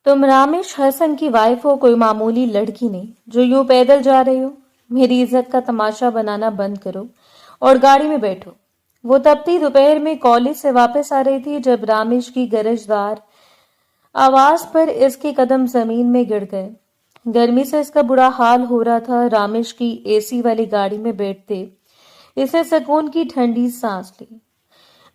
तुम रामेश हसन की वाइफ हो, कोई मामूली लड़की नहीं जो यूं पैदल जा रही हो। मेरी इज्जत का तमाशा बनाना बंद करो और गाड़ी में बैठो। वो तपती दोपहर में कॉलेज से वापस आ रही थी जब रामेश की गरजदार आवाज पर इसके कदम जमीन में गिर गए। गर्मी से इसका बुरा हाल हो रहा था। रामेश की एसी वाली गाड़ी में बैठते इसे सुकून की ठंडी सांस ली।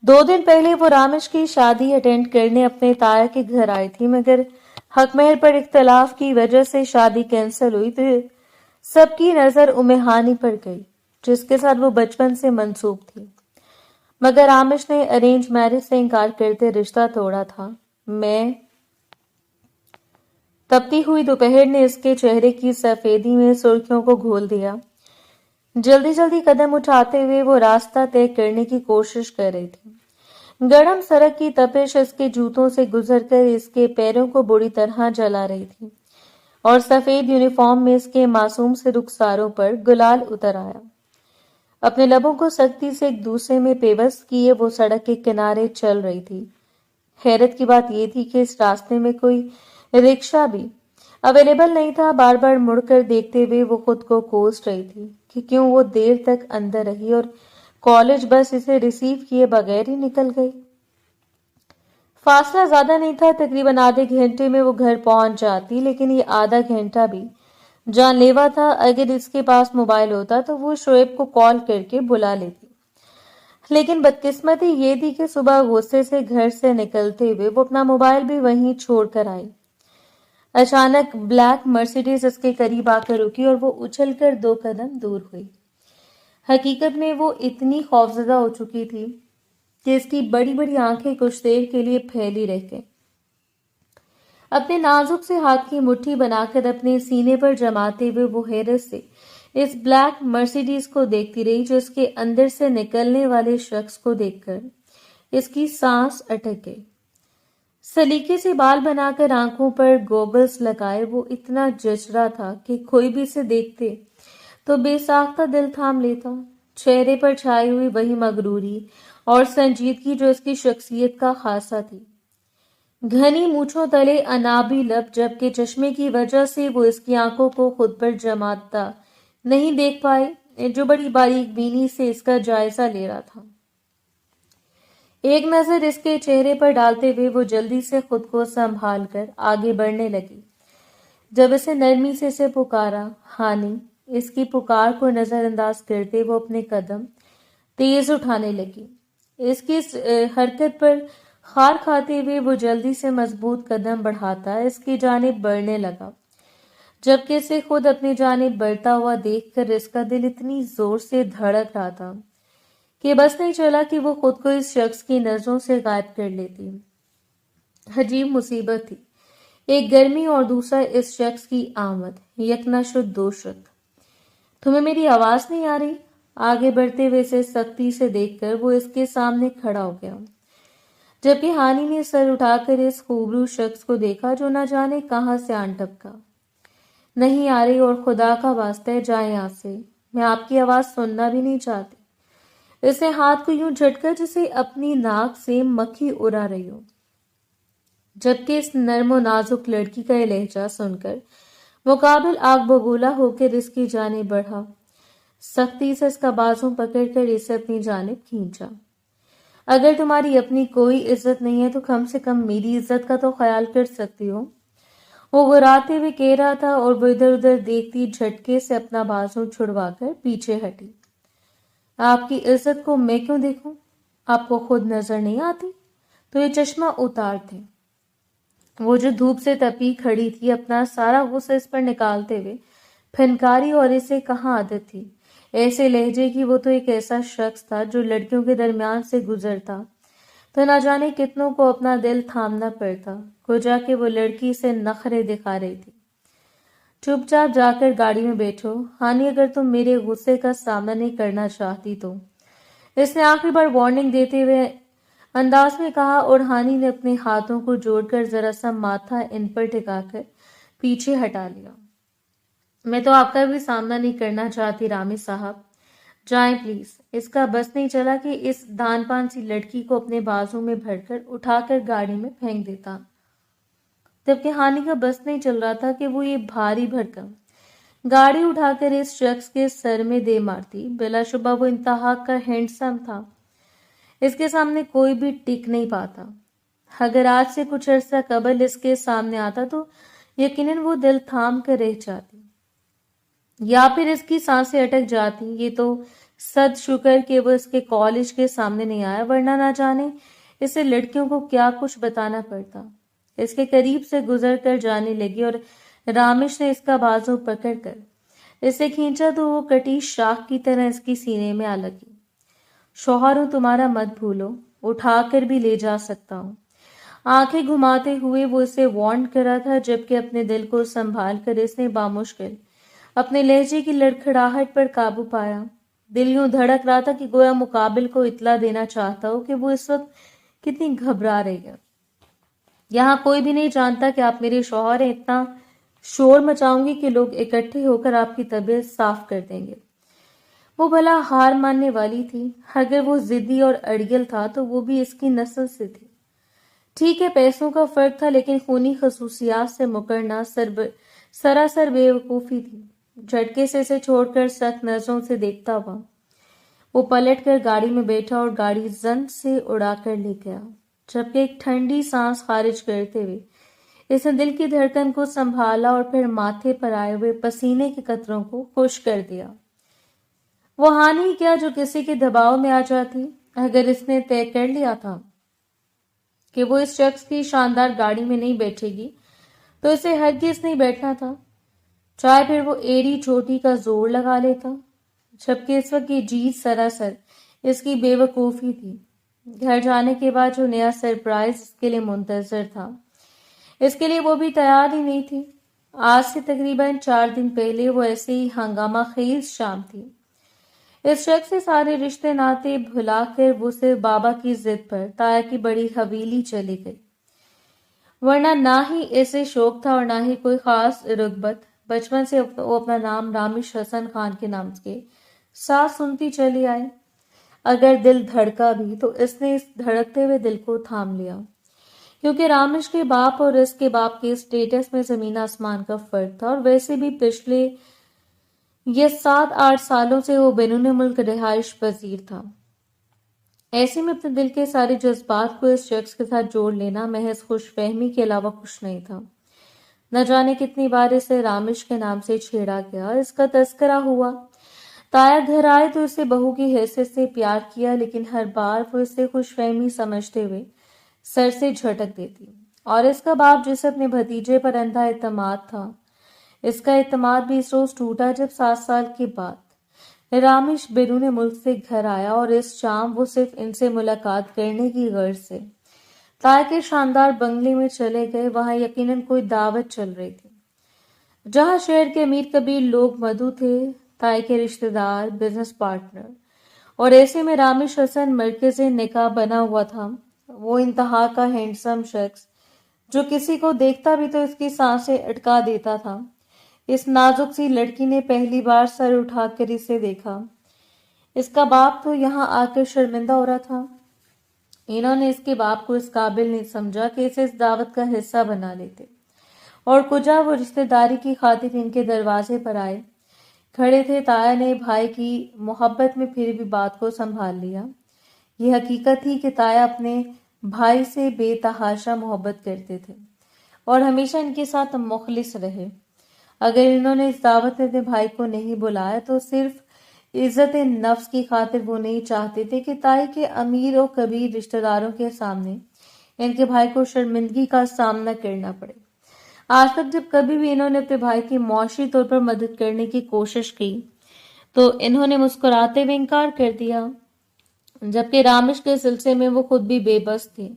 2 दिन पहले वो रामेश की शादी अटेंड करने अपने ताया के घर आई थी, मगर हकमेर पर इख्तलाफ की वजह से शादी कैंसिल हुई तो सबकी नजर उमेहानी पर गई, जिसके साथ वो बचपन से मंसूब थी। मगर रामेश ने अरेंज मैरिज से इनकार करते रिश्ता तोड़ा था। मैं तपती हुई दोपहर ने इसके चेहरे की सफेदी में सुर्खियों को घोल दिया। जल्दी जल्दी कदम उठाते हुए वो रास्ता तय करने की कोशिश कर रही थी। गरम सड़क की तपिश इसके जूतों से गुजरकर इसके पैरों को बुरी तरह जला रही थी और सफेद यूनिफॉर्म में इसके मासूम से रुखसारों पर गुलाल उतर आया। अपने लबों को सख्ती से एक दूसरे में पेवस्त किए वो सड़क के किनारे चल रही थी। हैरत की बात यह थी कि इस रास्ते में कोई रिक्शा भी अवेलेबल नहीं था। बार बार मुड़कर देखते हुए वो खुद को कोस रही थी कि क्यों वो देर तक अंदर रही और कॉलेज बस इसे रिसीव किए बगैर ही निकल गई। फासला ज्यादा नहीं था, तकरीबन आधे घंटे में वो घर पहुंच जाती, लेकिन ये आधा घंटा भी जानलेवा था। अगर इसके पास मोबाइल होता तो वो शोएब को कॉल करके बुला लेती, लेकिन बदकिस्मती ये थी कि सुबह गुस्से से घर से निकलते हुए वो अपना मोबाइल भी वहीं छोड़कर आई। अचानक ब्लैक मर्सिडीज इसके करीब आकर रुकी और वो उछलकर 2 कदम दूर हुई। हकीकत में वो इतनी खौफजदा हो चुकी थी कि इसकी बड़ी बड़ी आंखें कुछ देर के लिए फैली रह गईं। अपने नाजुक से हाथ की मुट्ठी बनाकर अपने सीने पर जमाते हुए वो हैरत से इस ब्लैक मर्सिडीज को देखती रही, जो इसके अंदर से निकलने वाले शख्स को देखकर इसकी सांस अटक गई। सलीके से बाल बनाकर आंखों पर गॉगल्स लगाए वो इतना जचरा था कि कोई भी इसे देखते तो बेसाख्ता दिल थाम लेता। चेहरे पर छाई हुई वही मगरूरी और संजीदगी जो इसकी शख्सियत का खासा थी। घनी मूछों तले अनाबी लब, जबकि चश्मे की वजह से वो इसकी आंखों को खुद पर जमाता नहीं देख पाए, जो बड़ी बारीक बीनी से इसका जायजा ले रहा था। एक नजर इसके चेहरे पर डालते हुए वो जल्दी से खुद को संभाल कर आगे बढ़ने लगी। जब इसे नरमी से इसे पुकारा, हानि इसकी पुकार को नजरअंदाज करते वो अपने कदम तेज उठाने लगी। इसकी इस हरकत पर खार खाते हुए वो जल्दी से मजबूत कदम बढ़ाता इसकी जानिब बढ़ने लगा, जबकि इसे खुद अपनी जानिब बढ़ता हुआ देखकर इसका दिल इतनी जोर से धड़क रहा था कि बस नहीं चला कि वो खुद को इस शख्स की नजरों से गायब कर लेती। अजीब मुसीबत थी, एक गर्मी और दूसरा इस शख्स की आमद, यकना शुद्ध 2 शुद्ध। तुम्हें मेरी आवाज नहीं आ रही? आगे बढ़ते हुए इसे सख्ती से देखकर वो इसके सामने खड़ा हो गया, जबकि हानि ने सर उठाकर इस खूबरू शख्स को देखा जो न जाने कहां से आन टपका। नहीं आ रही, और खुदा का वास्ता है जाए यहां से, मैं आपकी आवाज सुनना भी नहीं चाहती। इसे हाथ को यूं झटका जैसे अपनी नाक से मक्खी उड़ा रही हो, जबकि इस नर्म और नाजुक लड़की का यह लहजा सुनकर मुकाबिल आग बबूला होकर इसकी जानिब बढ़ा। सख्ती से इसका बाजू पकड़कर इसे अपनी जानिब खींचा। अगर तुम्हारी अपनी कोई इज्जत नहीं है तो कम से कम मेरी इज्जत का तो ख्याल कर सकती हो, वो गुर्राते हुए कह रहा था, और वो इधर उधर देखती झटके से अपना बाजू छुड़वाकर पीछे हटी। आपकी इज्जत को मैं क्यों देखूं? आपको खुद नजर नहीं आती? तो ये चश्मा उतार थे। वो जो धूप से तपी खड़ी थी, अपना सारा गुस्सा इस पर निकालते हुए फनकारी, और इसे कहाँ आदत थी ऐसे लहजे की। वो तो एक ऐसा शख्स था जो लड़कियों के दरमियान से गुजरता तो ना जाने कितनों को अपना दिल थामना पड़ता। को जाके वो लड़की से नखरे दिखा रही थी। चुपचाप जाकर गाड़ी में बैठो हानि, अगर तुम मेरे गुस्से का सामना नहीं करना चाहती तो, इसने आखिरी बार वार्निंग देते हुए अंदाज में कहा, और हानि ने अपने हाथों को जोड़कर जरा सा माथा इन पर टिकाकर पीछे हटा लिया। मैं तो आपका भी सामना नहीं करना चाहती रामेश साहब, जाएं प्लीज। इसका बस नहीं चला कि इस दानपान सी लड़की को अपने बाजू में भरकर उठाकर गाड़ी में फेंक देता। جبکہ ہانی کا بس نہیں چل رہا تھا کہ وہ یہ بھاری بھرکم گاڑی اٹھا کر اس شخص کے سر میں دے مارتی۔ بلا شبہ وہ انتہا کا ہینڈسم تھا، اس کے سامنے کوئی بھی ٹک نہیں پاتا۔ اگر آج سے کچھ عرصہ قبل اس کے سامنے آتا تو یقیناً وہ دل تھام کر رہ جاتی یا پھر اس کی سانسیں اٹک جاتی۔ یہ تو صد شکر کہ وہ اس کے کالج کے سامنے نہیں آیا، ورنہ نہ جانے اسے لڑکیوں کو کیا کچھ بتانا پڑتا۔ اس کے قریب سے گزر کر جانے لگی اور رامش نے اس کا بازو پکڑ کر اسے کھینچا تو وہ کٹی شاخ کی طرح اس کی سینے میں آ لگی۔ شوہر ہوں تمہارا مت بھولو، اٹھا کر بھی لے جا سکتا ہوں۔ آنکھیں گھماتے ہوئے وہ اسے وارن کر رہا تھا، جبکہ اپنے دل کو سنبھال کر اس نے بامشکل اپنے لہجے کی لڑکھڑاہٹ پر قابو پایا۔ دل یوں دھڑک رہا تھا کہ گویا مقابل کو اطلاع دینا چاہتا ہو کہ وہ اس وقت کتنی گھبرا رہی ہے۔ یہاں کوئی بھی نہیں جانتا کہ آپ میرے شوہر ہیں، اتنا شور مچاؤں گی کہ لوگ اکٹھے ہو کر آپ کی طبیعت صاف کر دیں گے۔ وہ بھلا ہار ماننے والی تھی؟ اگر وہ ضدی اور اڑگل تھا تو وہ بھی اس کی نسل سے تھی۔ ٹھیک ہے پیسوں کا فرق تھا، لیکن خونی خصوصیات سے مکرنا سراسر بے وقوفی تھی۔ جھٹکے سے اسے چھوڑ کر سخت نظروں سے دیکھتا ہوا وہ پلٹ کر گاڑی میں بیٹھا اور گاڑی زن سے اڑا کر لے گیا، جبکہ ایک ٹھنڈی سانس خارج کرتے ہوئے اس نے دل کی دھڑکن کو سنبھالا اور پھر ماتھے پر آئے ہوئے پسینے کے قطروں کو خشک کر دیا۔ وہ ہانی کیا جو کسی کے دباؤ میں آ جاتی؟ اگر اس نے طے کر لیا تھا کہ وہ اس شخص کی شاندار گاڑی میں نہیں بیٹھے گی تو اسے ہرگز نہیں بیٹھنا تھا، چاہے پھر وہ ایڑی چوٹی کا زور لگا لیتا۔ جبکہ اس وقت یہ جیت سراسر اس کی بے وقوفی تھی۔ گھر جانے کے بعد جو نیا سرپرائز اس کے لیے منتظر تھا، اس کے لیے وہ بھی تیار ہی نہیں تھی۔ آج سے تقریباً 4 دن پہلے وہ ایسے ہی ہنگامہ خیز شام تھی۔ اس شخص سے سارے رشتے ناتے بھلا کر وہ صرف بابا کی ضد پر تایا کی بڑی حویلی چلی گئی، ورنہ نہ ہی اسے شوق تھا اور نہ ہی کوئی خاص رغبت۔ بچپن سے وہ اپنا نام رامش حسن خان کے نام کے ساتھ سنتی چلی آئی۔ اگر دل دھڑکا بھی تو اس نے اس دھڑکتے ہوئے دل کو تھام لیا، کیونکہ رامش کے باپ اور اس کے باپ کے اسٹیٹس میں زمین آسمان کا فرق تھا، اور ویسے بھی پچھلے یہ 7-8 سالوں سے وہ بیرون ملک رہائش پذیر تھا۔ ایسے میں اپنے دل کے سارے جذبات کو اس شخص کے ساتھ جوڑ لینا محض خوش فہمی کے علاوہ کچھ نہیں تھا۔ نہ جانے کتنی بار اسے رامش کے نام سے چھیڑا گیا، اس کا تذکرہ ہوا۔ تایا گھر آئے تو اسے بہو کی حیثیت سے پیار کیا، لیکن ہر بار وہ اسے خوش فہمی سمجھتے ہوئے سر سے جھٹک دیتی۔ اور اس کا باپ جسے اپنے بھتیجے پر اندھا اعتماد تھا، اس کا اعتماد بھی اس روز ٹوٹا جب 7 سال کے بعد رامش بیرون ملک سے گھر آیا، اور اس شام وہ صرف ان سے ملاقات کرنے کی غرض سے تایا کے شاندار بنگلے میں چلے گئے۔ وہاں یقیناً کوئی دعوت چل رہی تھی، جہاں شہر کے امیر کبیر لوگ مدعو تھے، تایا کے رشتہ دار، بزنس پارٹنر، اور ایسے میں رامش حسن مرکز نکاح بنا ہوا تھا۔ وہ انتہا کا ہینڈسم شخص جو کسی کو دیکھتا بھی تو اس کی سانسیں اٹکا دیتا تھا۔ اس نازک سی لڑکی نے پہلی بار سر اٹھا کر اسے دیکھا۔ اس کا باپ تو یہاں آ کر شرمندہ ہو رہا تھا۔ انہوں نے اس کے باپ کو اس قابل نہیں سمجھا کہ اسے اس دعوت کا حصہ بنا لیتے، اور کجا وہ رشتہ داری کی خاطر ان کے دروازے پر آئے کھڑے تھے۔ تایا نے بھائی کی محبت میں پھر بھی بات کو سنبھال لیا۔ یہ حقیقت تھی کہ تایا اپنے بھائی سے بے تحاشا محبت کرتے تھے اور ہمیشہ ان کے ساتھ مخلص رہے۔ اگر انہوں نے اس دعوت میں اپنے بھائی کو نہیں بلایا تو صرف عزت نفس کی خاطر وہ نہیں چاہتے تھے کہ تائی کے امیر و کبیر رشتہ داروں کے سامنے ان کے بھائی کو شرمندگی کا سامنا کرنا پڑے۔ آج تک جب کبھی بھی انہوں نے اپنے بھائی کی معاشی طور پر مدد کرنے کی کوشش کی تو انہوں نے مسکراتے ہوئے انکار کر دیا، جبکہ رامش کے سلسلے میں وہ خود بھی بے بس تھی۔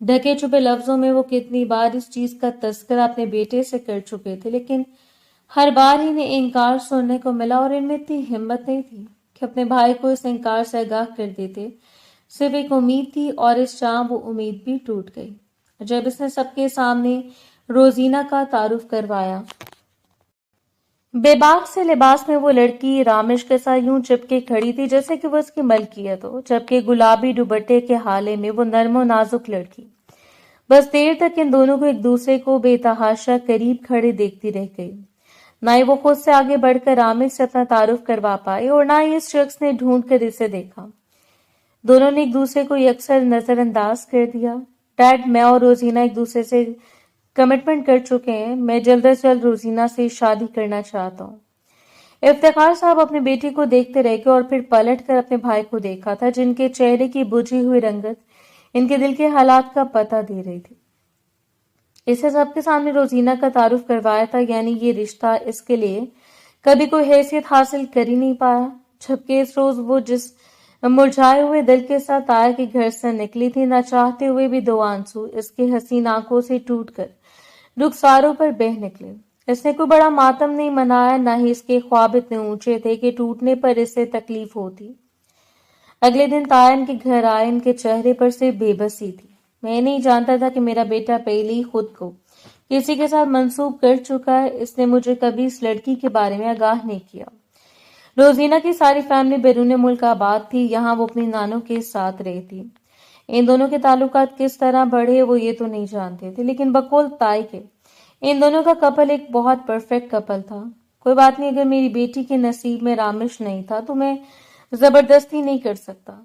ڈھکے چھپے لفظوں میں وہ کتنی بار اس چیز کا تذکرہ اپنے بیٹے سے کر چکے تھے، لیکن ہر بار انہیں انکار سننے کو ملا، اور ان میں اتنی ہمت نہیں تھی کہ اپنے بھائی کو اس انکار سے آگاہ کر دیتے۔ صرف ایک امید تھی، اور اس شام وہ امید بھی ٹوٹ گئی جب اس نے سب کے سامنے روزینہ کا تعارف کروایا۔ بے باک سے لباس میں وہ لڑکی رامش کے ساتھ یوں چپکے کھڑی تھی جیسے کہ وہ اس کی ملکیت ہو، جبکہ گلابی دوپٹے کے حالے میں وہ نرم و نازک لڑکی बस देर तक इन दोनों को एक दूसरे को बेतहाशा करीब खड़े देखती रह गई। ना ही वो खुद से आगे बढ़कर रामेश से अपना तारुफ करवा पाए और ना ही इस शख्स ने ढूंढ कर इसे देखा। दोनों ने एक दूसरे को यकसर नजरअंदाज कर दिया। डैड, मैं और रोजीना एक दूसरे से कमिटमेंट कर चुके हैं। मैं जल्द से जल्द रोजीना से शादी करना चाहता हूँ। इफ्तिखार साहब अपनी बेटी को देखते रह गए और फिर पलट कर अपने भाई को देखा था, जिनके चेहरे की बुझी हुई रंगत इनके दिल के हालात का पता दे रही थी। इसे सबके सामने रोजीना का तारुफ करवाया था, यानी ये रिश्ता इसके लिए कभी कोई हैसियत हासिल कर ही नहीं पाया। जबकि इस रोज वो जिस मुरझाए हुए दिल के साथ ताया के घर से निकली थी, न चाहते हुए भी दो आंसू इसके हसीन आंखों से टूटकर रुखसारों पर बह निकले। इसने कोई बड़ा मातम नहीं मनाया, न ही इसके ख्वाब इतने ऊंचे थे कि टूटने पर इसे तकलीफ होती। अगले दिन ताया इनके घर आए। इनके चेहरे पर से बेबसी थी। मैं नहीं जानता था कि मेरा बेटा पहले ही खुद को किसी के साथ मंसूब कर चुका है। इसने मुझे कभी इस लड़की के बारे में आगाह नहीं किया। रोजीना की सारी फैमिली बैरून मुल्क आबाद थी। यहाँ वो अपनी नानों के साथ रहती। इन दोनों के ताल्लुकात किस तरह बढ़े वो ये तो नहीं जानते थे, लेकिन बकौल ताई के इन दोनों का कपल एक बहुत परफेक्ट कपल था। कोई बात नहीं, अगर मेरी बेटी के नसीब में रामिश नहीं था तो मैं जबरदस्ती नहीं कर सकता।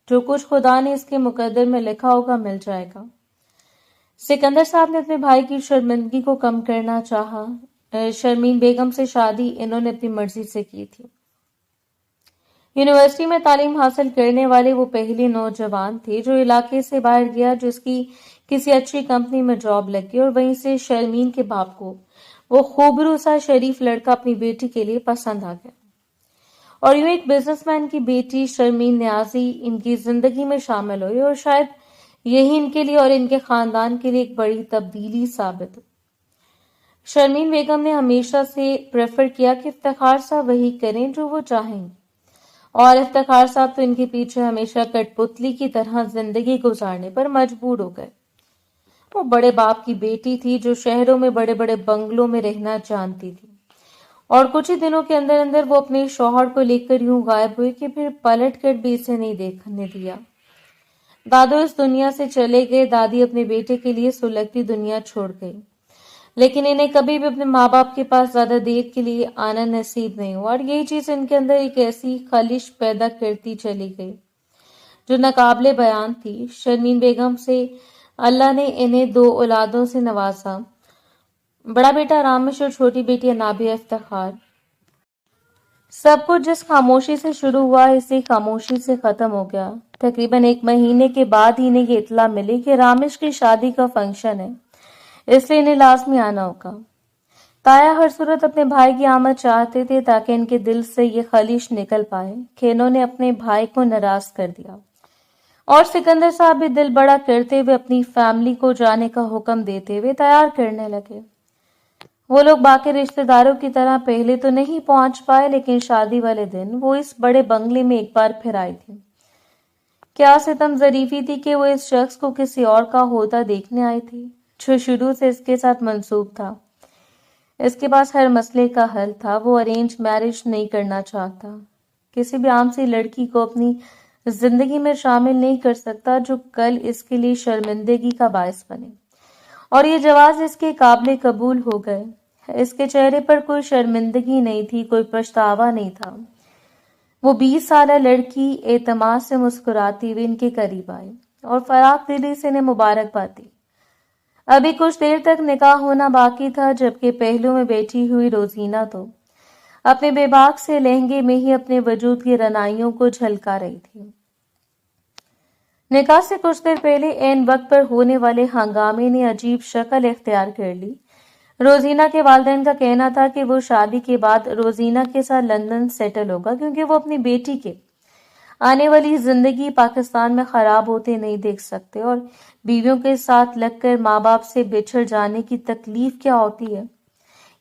जो कुछ खुदा ने इसके मुकद्दर में लिखा होगा मिल जाएगा। सिकंदर साहब ने अपने भाई की शर्मिंदगी को कम करना चाहा। शर्मीन बेगम से शादी इन्होंने अपनी मर्जी से की थी। यूनिवर्सिटी में तालीम हासिल करने वाले वो पहले नौजवान थे जो इलाके से बाहर गया, जिसकी किसी अच्छी कंपनी में जॉब लग गई, और वहीं से शर्मीन के बाप को वो खूबरू सा शरीफ लड़का अपनी बेटी के लिए पसंद आ गया। और यूं एक बिजनेसमैन की बेटी शर्मीन न्याजी इनकी जिंदगी में शामिल हुई, और शायद यही इनके लिए और इनके खानदान के लिए एक बड़ी तब्दीली साबित हुई। शर्मीन बेगम ने हमेशा से प्रेफर किया कि इफ्तिखार साहब वही करें जो वो चाहेंगे, और इफ्तिखार साहब तो इनके पीछे हमेशा कठपुतली की तरह जिंदगी गुजारने पर मजबूर हो गए। वो बड़े बाप की बेटी थी जो शहरों में बड़े बड़े बंगलों में रहना जानती थी, और कुछ ही दिनों के अंदर अंदर वो अपने शौहर को लेकर यूं गायब हुई कि फिर पलट कर भी इसे नहीं देखने दिया। दादू इस दुनिया से चले गए। दादी अपने बेटे के लिए सुलगती दुनिया छोड़ गई, लेकिन इन्हें कभी भी अपने माँ बाप के पास ज्यादा देर के लिए आना नसीब नहीं हुआ, और यही चीज इनके अंदर एक ऐसी खलिश पैदा करती चली गई जो नाकाबिले बयान थी। शर्मीन बेगम से अल्लाह ने इन्हें दो औलादों से नवाजा, बड़ा बेटा रामिश और छोटी बेटी अनाबिया इफ्तिखार। सब कुछ जिस खामोशी से शुरू हुआ इसी खामोशी से खत्म हो गया। तकरीबन 1 महीने के बाद ही इन्हें ये इत्तला मिली कि रामिश की शादी का फंक्शन है, इसलिए इन्हें लाजमी आना होगा। ताया हर सूरत अपने भाई की आमद चाहते थे ताकि इनके दिल से ये खलिश निकल पाए कि इन्होंने अपने भाई को नाराज कर दिया। और सिकंदर साहब भी दिल बड़ा करते हुए अपनी फैमिली को जाने का हुक्म देते हुए तैयार करने लगे। वो लोग बाकी रिश्तेदारों की तरह पहले तो नहीं पहुंच पाए, लेकिन शादी वाले दिन वो इस बड़े बंगले में एक बार फिर आई थी। क्या सितम जरीफी थी कि वो इस शख्स को किसी और का होता देखने आई थी जो शुरू से इसके साथ मंसूब था। इसके पास हर मसले का हल था। वो अरेंज मैरिज नहीं करना चाहता, किसी भी आम सी लड़की को अपनी जिंदगी में शामिल नहीं कर सकता जो कल इसके लिए शर्मिंदगी का बायस बने, और ये जवाब इसके काबिल कबूल हो गए। इसके चेहरे पर कोई शर्मिंदगी नहीं थी, कोई पछतावा नहीं था। वो 20 साल लड़की एतमाद से मुस्कुराती हुई इनके करीब आई और फराख दिली से इन्हें मुबारकबाद दी। अभी कुछ देर तक निकाह होना बाकी था, जबकि पहलू में बैठी हुई रोजीना तो अपने बेबाक से लहंगे में ही अपने वजूद की रनाइयों को झलका रही थी। निकाह से कुछ देर पहले एन वक्त पर होने वाले हंगामे ने अजीब शक्ल इख्तियार कर ली। रोजीना के वालिदैन का कहना था कि वो शादी के बाद रोजीना के साथ लंदन सेटल होगा, क्योंकि वो अपनी बेटी के आने वाली जिंदगी पाकिस्तान में खराब होते नहीं देख सकते, और बीवियों के साथ लगकर माँ बाप से बिछड़ जाने की तकलीफ क्या होती है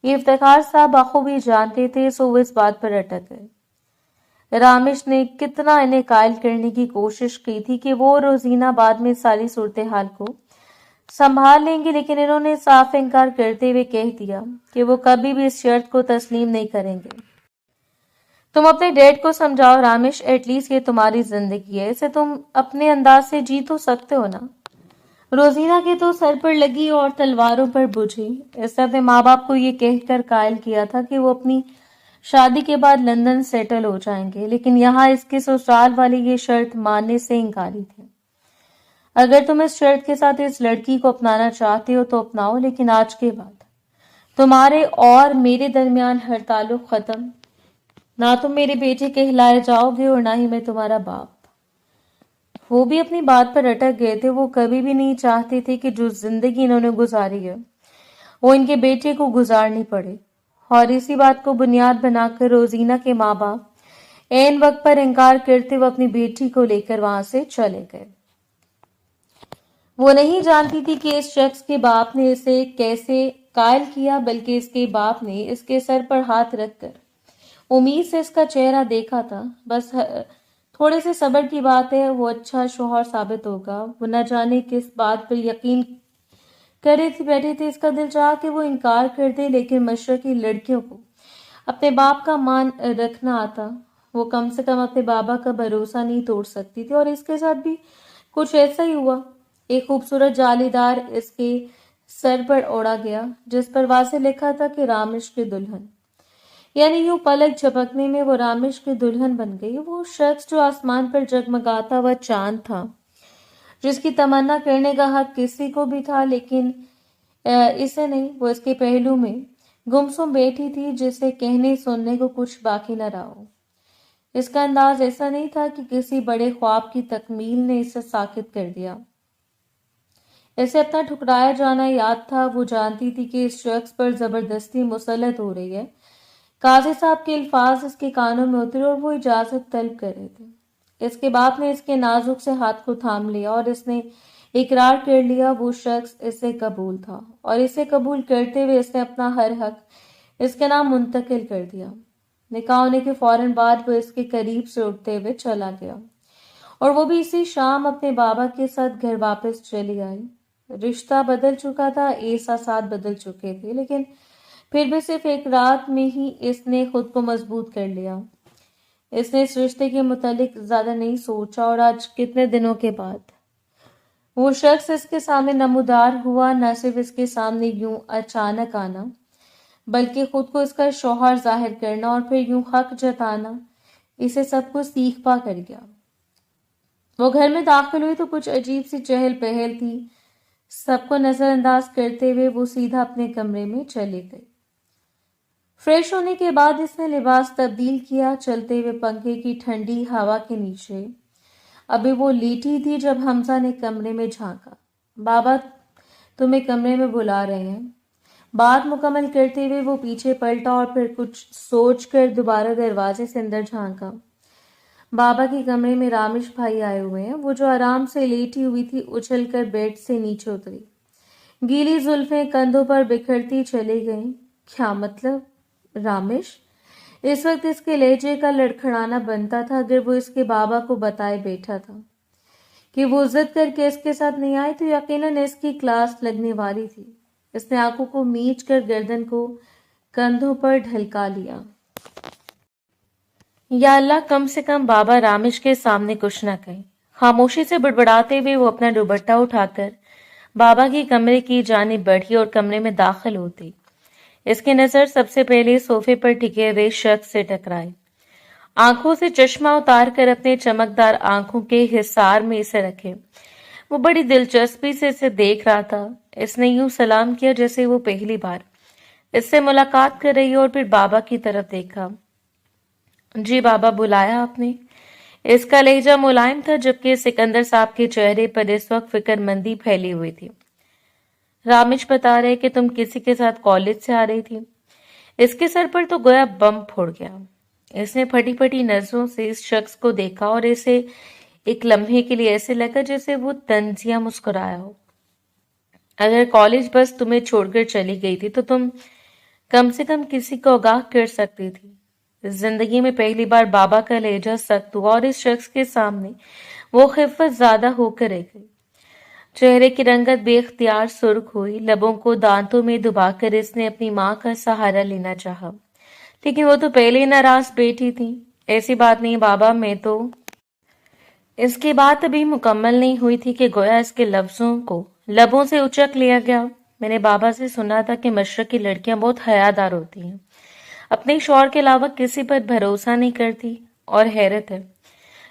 ये इफ्तिखार साहब बखूबी जानते थे। सो वो इस बात पर अटक गए। रामिश ने कितना इन्हें कायल करने की कोशिश की थी कि वो रोजीना बाद में सारी सूरत हाल को संभाल लेंगे, लेकिन इन्होंने साफ इनकार करते हुए कह दिया कि वो कभी भी इस शर्त को तस्लीम नहीं करेंगे। तुम अपने डैड को समझाओ रामिश, एटलीस्ट ये तुम्हारी जिंदगी है, इसे तुम अपने अंदाज से जी तो सकते हो ना। रोजीना के तो सर पर लगी और तलवारों पर बुझी। इसने अपने माँ बाप को ये कहकर कायल किया था कि वो अपनी शादी के बाद लंदन सेटल हो जाएंगे, लेकिन यहाँ इसके ससुराल वाले ये शर्त मानने से इंकारी थे। अगर तुम इस शर्त के साथ इस लड़की को अपनाना चाहते हो तो अपनाओ, लेकिन आज के बाद तुम्हारे और मेरे दरमियान हर ताल्लुक खत्म। ना तुम मेरे बेटे कहलाए जाओगे और ना ही मैं तुम्हारा बाप। वो भी अपनी बात पर अटक गए थे। वो कभी भी नहीं चाहते थे कि जो जिंदगी इन्होंने गुजारी है वो इनके बेटे को गुजारनी पड़े, और इसी बात को बुनियाद बनाकर रोजीना के माँ बाप ऐन वक्त पर इनकार करते हुए अपनी बेटी को लेकर वहां से चले गए। वो नहीं जानती थी कि इस शख्स के बाप ने इसे कैसे कायल किया, बल्कि इसके बाप ने इसके सर पर हाथ रखकर उम्मीद से इसका चेहरा देखा था। बस थोड़े से सब्र की बात है, वो अच्छा शौहर साबित होगा। वो न जाने किस बात पर यकीन करे थे बैठे थे। इसका दिल चाहा कि वो इनकार कर दे, लेकिन मशरकी लड़कियों को अपने बाप का मान रखना आता। वो कम से कम अपने बाबा का भरोसा नहीं तोड़ सकती थी, और इसके साथ भी कुछ ऐसा ही हुआ। एक खूबसूरत जालीदार इसके सर पर ओढ़ा गया, जिस पर वासे लिखा था कि रामेश की दुल्हन। यानी यूं पलक झपकने में वो रामेश की दुल्हन बन गई। वो शख्स जो आसमान पर जगमगाता हुआ चांद था, जिसकी तमन्ना करने का हक किसी को भी था, लेकिन इसे नहीं। वो इसके पहलू में गुमसुम बैठी थी, जिसे कहने सुनने को कुछ बाकी न रहा हो। इसका अंदाज ऐसा नहीं था कि किसी बड़े ख्वाब की तकमील ने इसे साकित कर दिया। इसे अपना ठुकराया जाना याद था। वो जानती थी कि इस शख्स पर जबरदस्ती मुसल्लत हो रही है। काजी साहब के अल्फाज इसके कानों में उतरे और वो इजाजत तलब कर रहे थे। इसके बाप ने इसके नाजुक से हाथ को थाम लिया और इसने इकरार कर लिया वो शख्स इसे कबूल था, और इसे कबूल करते हुए इसने अपना हर हक इसके नाम मुंतकिल कर दिया। निकाह होने के फौरन बाद वो इसके करीब से उठते हुए चला गया, और वो भी इसी शाम अपने बाबा के साथ घर वापस चली आई। रिश्ता बदल चुका था, एहसासात बदल चुके थे, लेकिन फिर भी सिर्फ एक रात में ही इसने खुद को मजबूत कर लिया। इसने इस रिश्ते के मुतालिक ज्यादा नहीं सोचा, और आज कितने दिनों के बाद वो शख्स इसके सामने नमूदार हुआ। न सिर्फ इसके सामने यूं अचानक आना, बल्कि खुद को इसका शौहर जाहिर करना और फिर यूं हक जताना, इसे सब कुछ सीख पा कर गया। वो घर में दाखिल हुई तो कुछ अजीब सी चहल पहल थी। सबको नजरअंदाज करते हुए वो सीधा अपने कमरे में चली गई। फ्रेश होने के बाद इसने लिबास तब्दील किया। चलते हुए पंखे की ठंडी हवा के नीचे अभी वो लेटी थी जब हमजा ने कमरे में झांका। बाबा तुम्हें कमरे में बुला रहे हैं। बात मुकम्मल करते हुए वो पीछे पलटा और फिर कुछ सोचकर दोबारा दरवाजे से अंदर झांका। बाबा के कमरे में रामेश भाई आए हुए हैं। वो जो आराम से लेटी हुई थी उछलकर बेड से नीचे उतरी। गीली जुल्फें कंधों पर बिखरती चली गईं। क्या मतलब? रामेश? इस वक्त इसके लहजे का लड़खड़ाना बनता था अगर वो इसके बाबा को बताए बैठा था कि वो जिद करके इसके साथ नहीं आए तो यकीनन इसकी क्लास लगने वाली थी। इसने आंखों को मीच कर गर्दन को कंधों पर ढलका लिया। या अल्लाह, कम से कम बाबा रामेश के सामने कुछ न कहे। खामोशी से बड़बड़ाते हुए वो अपना दुपट्टा उठाकर बाबा के कमरे की जानिब बढ़ी और कमरे में दाखिल होती इसकी नजर सबसे पहले सोफे पर टिके हुए शख्स से टकराई। आंखों से चश्मा उतार कर अपने चमकदार आंखों के हिसार में इसे रखे वो बड़ी दिलचस्पी से इसे देख रहा था। इसने यूं सलाम किया जैसे वो पहली बार इससे मुलाकात कर रही हो और फिर बाबा की तरफ देखा। जी बाबा, बुलाया आपने? इसका लहजा मुलायम था, जबकि सिकंदर साहब के चेहरे पर इस वक्त फिक्रमंदी फैली हुई थी। रामेश बता रहे कि तुम किसी के साथ कॉलेज से आ रही थी। इसके सर पर तो गोया बम फोड़ गया। इसने फटी फटी नजरों से इस शख्स को देखा और इसे एक लम्हे के लिए ऐसे लगा जैसे वो तंजिया मुस्कुराया हो। अगर कॉलेज बस तुम्हें छोड़कर चली गई थी तो तुम कम से कम किसी को आगाह कर सकती थी। जिंदगी में पहली बार बाबा का लहजा सख्त हुआ और इस शख्स के सामने वो खिफत ज्यादा होकर रह गई। चेहरे की रंगत बेख्तियार सुर्ख हुई। लबों को दांतों में दबाकर इसने अपनी माँ का सहारा लेना चाहा, लेकिन वो तो पहले ही नाराज बैठी थी। ऐसी बात नहीं बाबा, मैं तो। इसकी बात अभी मुकम्मल नहीं हुई थी कि गोया इसके लफ्जों को लबों से उचक लिया गया। मैंने बाबा से सुना था कि मशरक की लड़कियां बहुत हयादार होती हैं, अपने शौहर के अलावा किसी पर भरोसा नहीं करती। और हैरत है,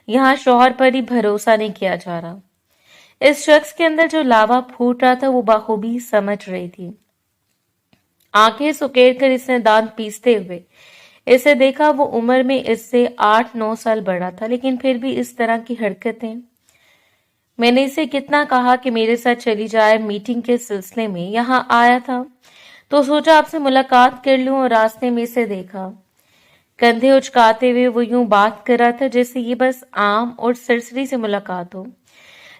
यहाँ शौहर पर ही भरोसा नहीं किया जा रहा। इस शख्स के अंदर जो लावा फूट रहा था वो बखूबी समझ रही थी। आंखें सुकेर कर इसने दांत पीसते हुए इसे देखा। वो उम्र में इससे 8-9 साल बड़ा था, लेकिन फिर भी इस तरह की हरकतें। मैंने इसे कितना कहा कि मेरे साथ चली जाए, मीटिंग के सिलसिले में यहाँ आया था तो सोचा आपसे मुलाकात कर लूं, और रास्ते में इसे देखा। कंधे उचकाते हुए वो यूं बात कर रहा था जैसे ये बस आम और सरसरी से मुलाकात हो,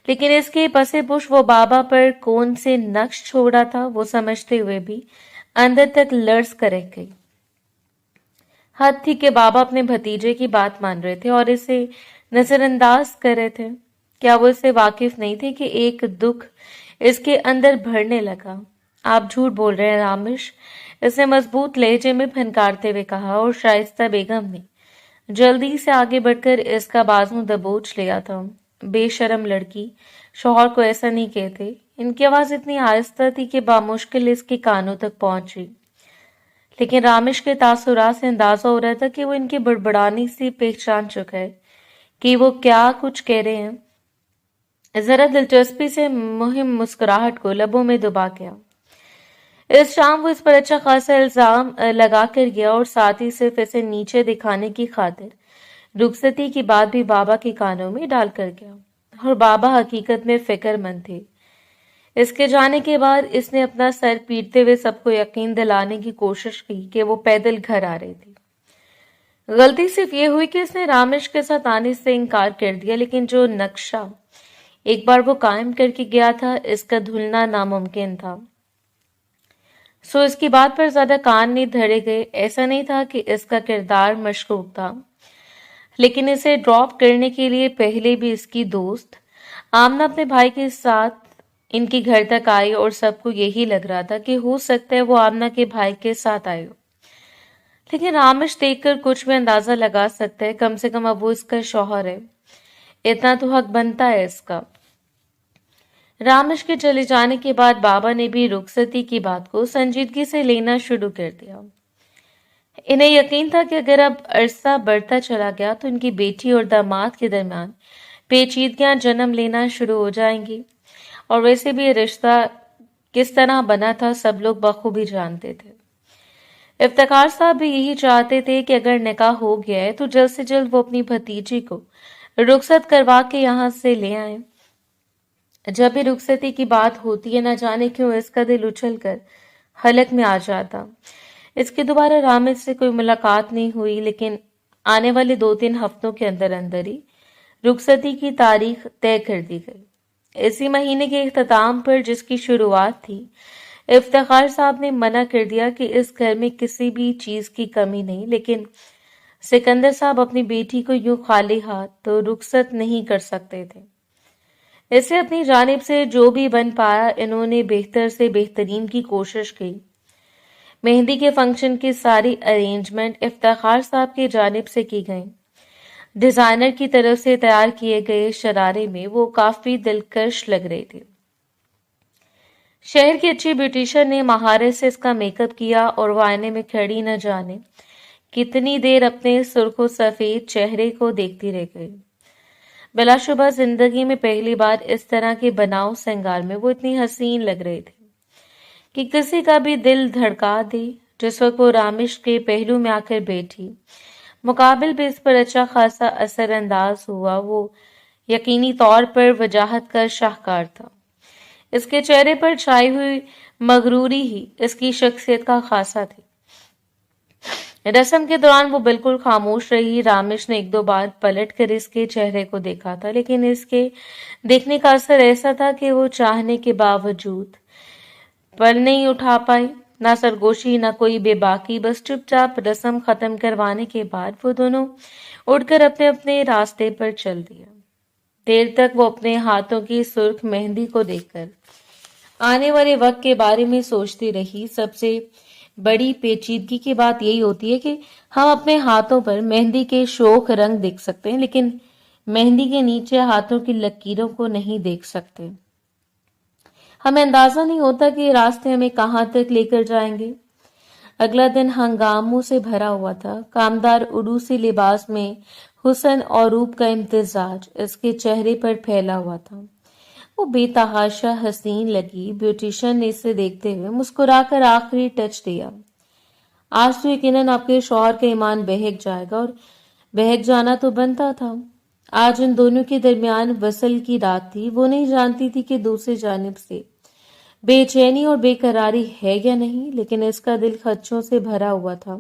लेकिन इसके पसे पुश वो बाबा पर कौन से नक्श छोड़ा था वो समझते हुए भी अंदर तक लर्ज कर रह गई। हद थी कि बाबा अपने भतीजे की बात मान रहे थे और इसे नजरअंदाज कर रहे थे। क्या वो इससे वाकिफ नहीं थे कि एक दुख इसके अंदर भरने लगा। आप झूठ बोल रहे हैं रामिश, इसने मजबूत लहजे में फनकारते हुए कहा, और शाइस्ता बेगम ने जल्दी से आगे बढ़कर इसका बाजू दबोच लिया था। बेशरम लड़की, शौहर को ऐसा नहीं कहते। इनकी आवाज इतनी आहिस्ता थी कि बामुश्किल इसके कानों तक पहुंची, लेकिन रामिश के तासुरात से अंदाजा हो रहा था कि वो इनकी बड़बड़ानी से पहचान चुका है कि वो क्या कुछ कह रहे हैं। जरा दिलचस्पी से मुहिम मुस्कुराहट को लबों में दबा गया। इस शाम वो इस पर अच्छा खासा इल्जाम लगा कर गया, और साथ ही सिर्फ इसे नीचे दिखाने की खातिर रुखसती की बात भी बाबा के कानों में डाल कर गया। और बाबा हकीकत में फिक्रमंद थे। इसके जाने के बाद इसने अपना सर पीटते हुए सबको यकीन दिलाने की कोशिश की कि वो पैदल घर आ रही थी। गलती सिर्फ ये हुई कि इसने रामिश के साथ आने से इनकार कर दिया, लेकिन जो नक्शा एक बार वो कायम करके गया था, इसका धुलना नामुमकिन था। सो इसकी बात पर ज्यादा कान नहीं धरे गए। ऐसा नहीं था कि इसका किरदार मशकूक था, लेकिन इसे ड्रॉप करने के लिए पहले भी इसकी दोस्त आमना अपने भाई के साथ इनके घर तक आई, और सबको यही लग रहा था कि हो सकता है वो आमना के भाई के साथ आए हो। लेकिन रामिश देखकर कुछ भी अंदाजा लगा सकता है, कम से कम अब वो इसका शौहर है, इतना तो हक बनता है इसका। रामिश के चले जाने के बाद बाबा ने भी रुखसती की बात को संजीदगी से लेना शुरू कर दिया। इन्हें यकीन था कि अगर अब अरसा बढ़ता चला गया तो इनकी बेटी और दामाद के दरमियान पेचीदगियां जन्म लेना शुरू हो जाएंगी। और वैसे भी ये रिश्ता किस तरह बना था सब लोग बखूबी जानते थे। इफ्तिखार साहब भी यही चाहते थे कि अगर निकाह हो गया है तो जल्द से जल्द वो अपनी भतीजी को रुखसत करवा के यहाँ से ले आए। जब भी रुखसती की बात होती है, न जाने क्यों इसका दिल उछल कर हलक में आ जाता। इसकी दोबारा रामिश से कोई मुलाकात नहीं हुई, लेकिन आने वाले 2-3 हफ्तों के अंदर अंदर ही रुखसती की तारीख तय कर दी गई। इसी महीने के इख्तिताम पर, जिसकी शुरुआत थी, इफ्तिखार साहब ने मना कर दिया कि इस घर में किसी भी चीज की कमी नहीं, लेकिन सिकंदर साहब अपनी बेटी को यूं खाली हाथ तो रुखसत नहीं कर सकते थे। इसे अपनी जानिब से जो भी बन पाया, इन्होंने बेहतर से बेहतरीन की कोशिश की। मेहंदी के फंक्शन की सारी अरेंजमेंट इफ्तिखार साहब की जानिब से की गई। डिजाइनर की तरफ से तैयार किए गए शरारे में वो काफी दिलकश लग रहे थे। शहर की अच्छी ब्यूटिशियन ने महारत से इसका मेकअप किया, और वो आईने में खड़ी न जाने कितनी देर अपने सुर्खो सफेद चेहरे को देखती रह गई। बिलाशुबा जिंदगी में पहली बार इस तरह के बनाव श्रृंगार में वो इतनी हसीन लग रहे थे कि किसी का भी दिल धड़का दे। जिस वक्त वो रामिश के पहलू में आकर बैठी, मुकाबिल भी इस पर अच्छा खासा असर अंदाज हुआ। वो यकीनी तौर पर वजाहत का शाहकार था। इसके चेहरे पर छाई हुई मगरूरी ही इसकी शख्सियत का खासा थी। रस्म के दौरान वो बिल्कुल खामोश रही। रामिश ने 1-2 बार पलट कर इसके चेहरे को देखा था, लेकिन इसके देखने का असर ऐसा था कि वो चाहने के बावजूद पर नहीं उठा पाई। ना सरगोशी, ना कोई बेबाकी, बस चुपचाप रस्म खत्म करवाने के बाद वो दोनों उठकर अपने अपने रास्ते पर चल दिया। देर तक वो अपने हाथों की सुर्ख मेहंदी को देखकर आने वाले वक्त के बारे में सोचती रही। सबसे बड़ी पेचीदगी की बात यही होती है कि हम अपने हाथों पर मेहंदी के शोख रंग देख सकते हैं, लेकिन मेहंदी के नीचे हाथों की लकीरों को नहीं देख सकते। ہمیں اندازہ نہیں ہوتا کہ یہ راستے ہمیں کہاں تک لے کر جائیں گے۔ اگلا دن ہنگاموں سے بھرا ہوا تھا۔ کامدار عروسی لباس میں حسن اور روپ کا امتزاج اس کے چہرے پر پھیلا ہوا تھا۔ وہ بے تحاشا حسین لگی۔ بیوٹیشن نے اسے دیکھتے ہوئے مسکرا کر آخری ٹچ دیا۔ آج تو یقیناً آپ کے شوہر کا ایمان بہک جائے گا، اور بہک جانا تو بنتا تھا۔ آج ان دونوں کے درمیان وصل کی رات تھی۔ وہ نہیں جانتی تھی کہ دوسری جانب سے بے چینی اور بے قراری ہے یا نہیں، لیکن اس کا دل خدشوں سے بھرا ہوا تھا۔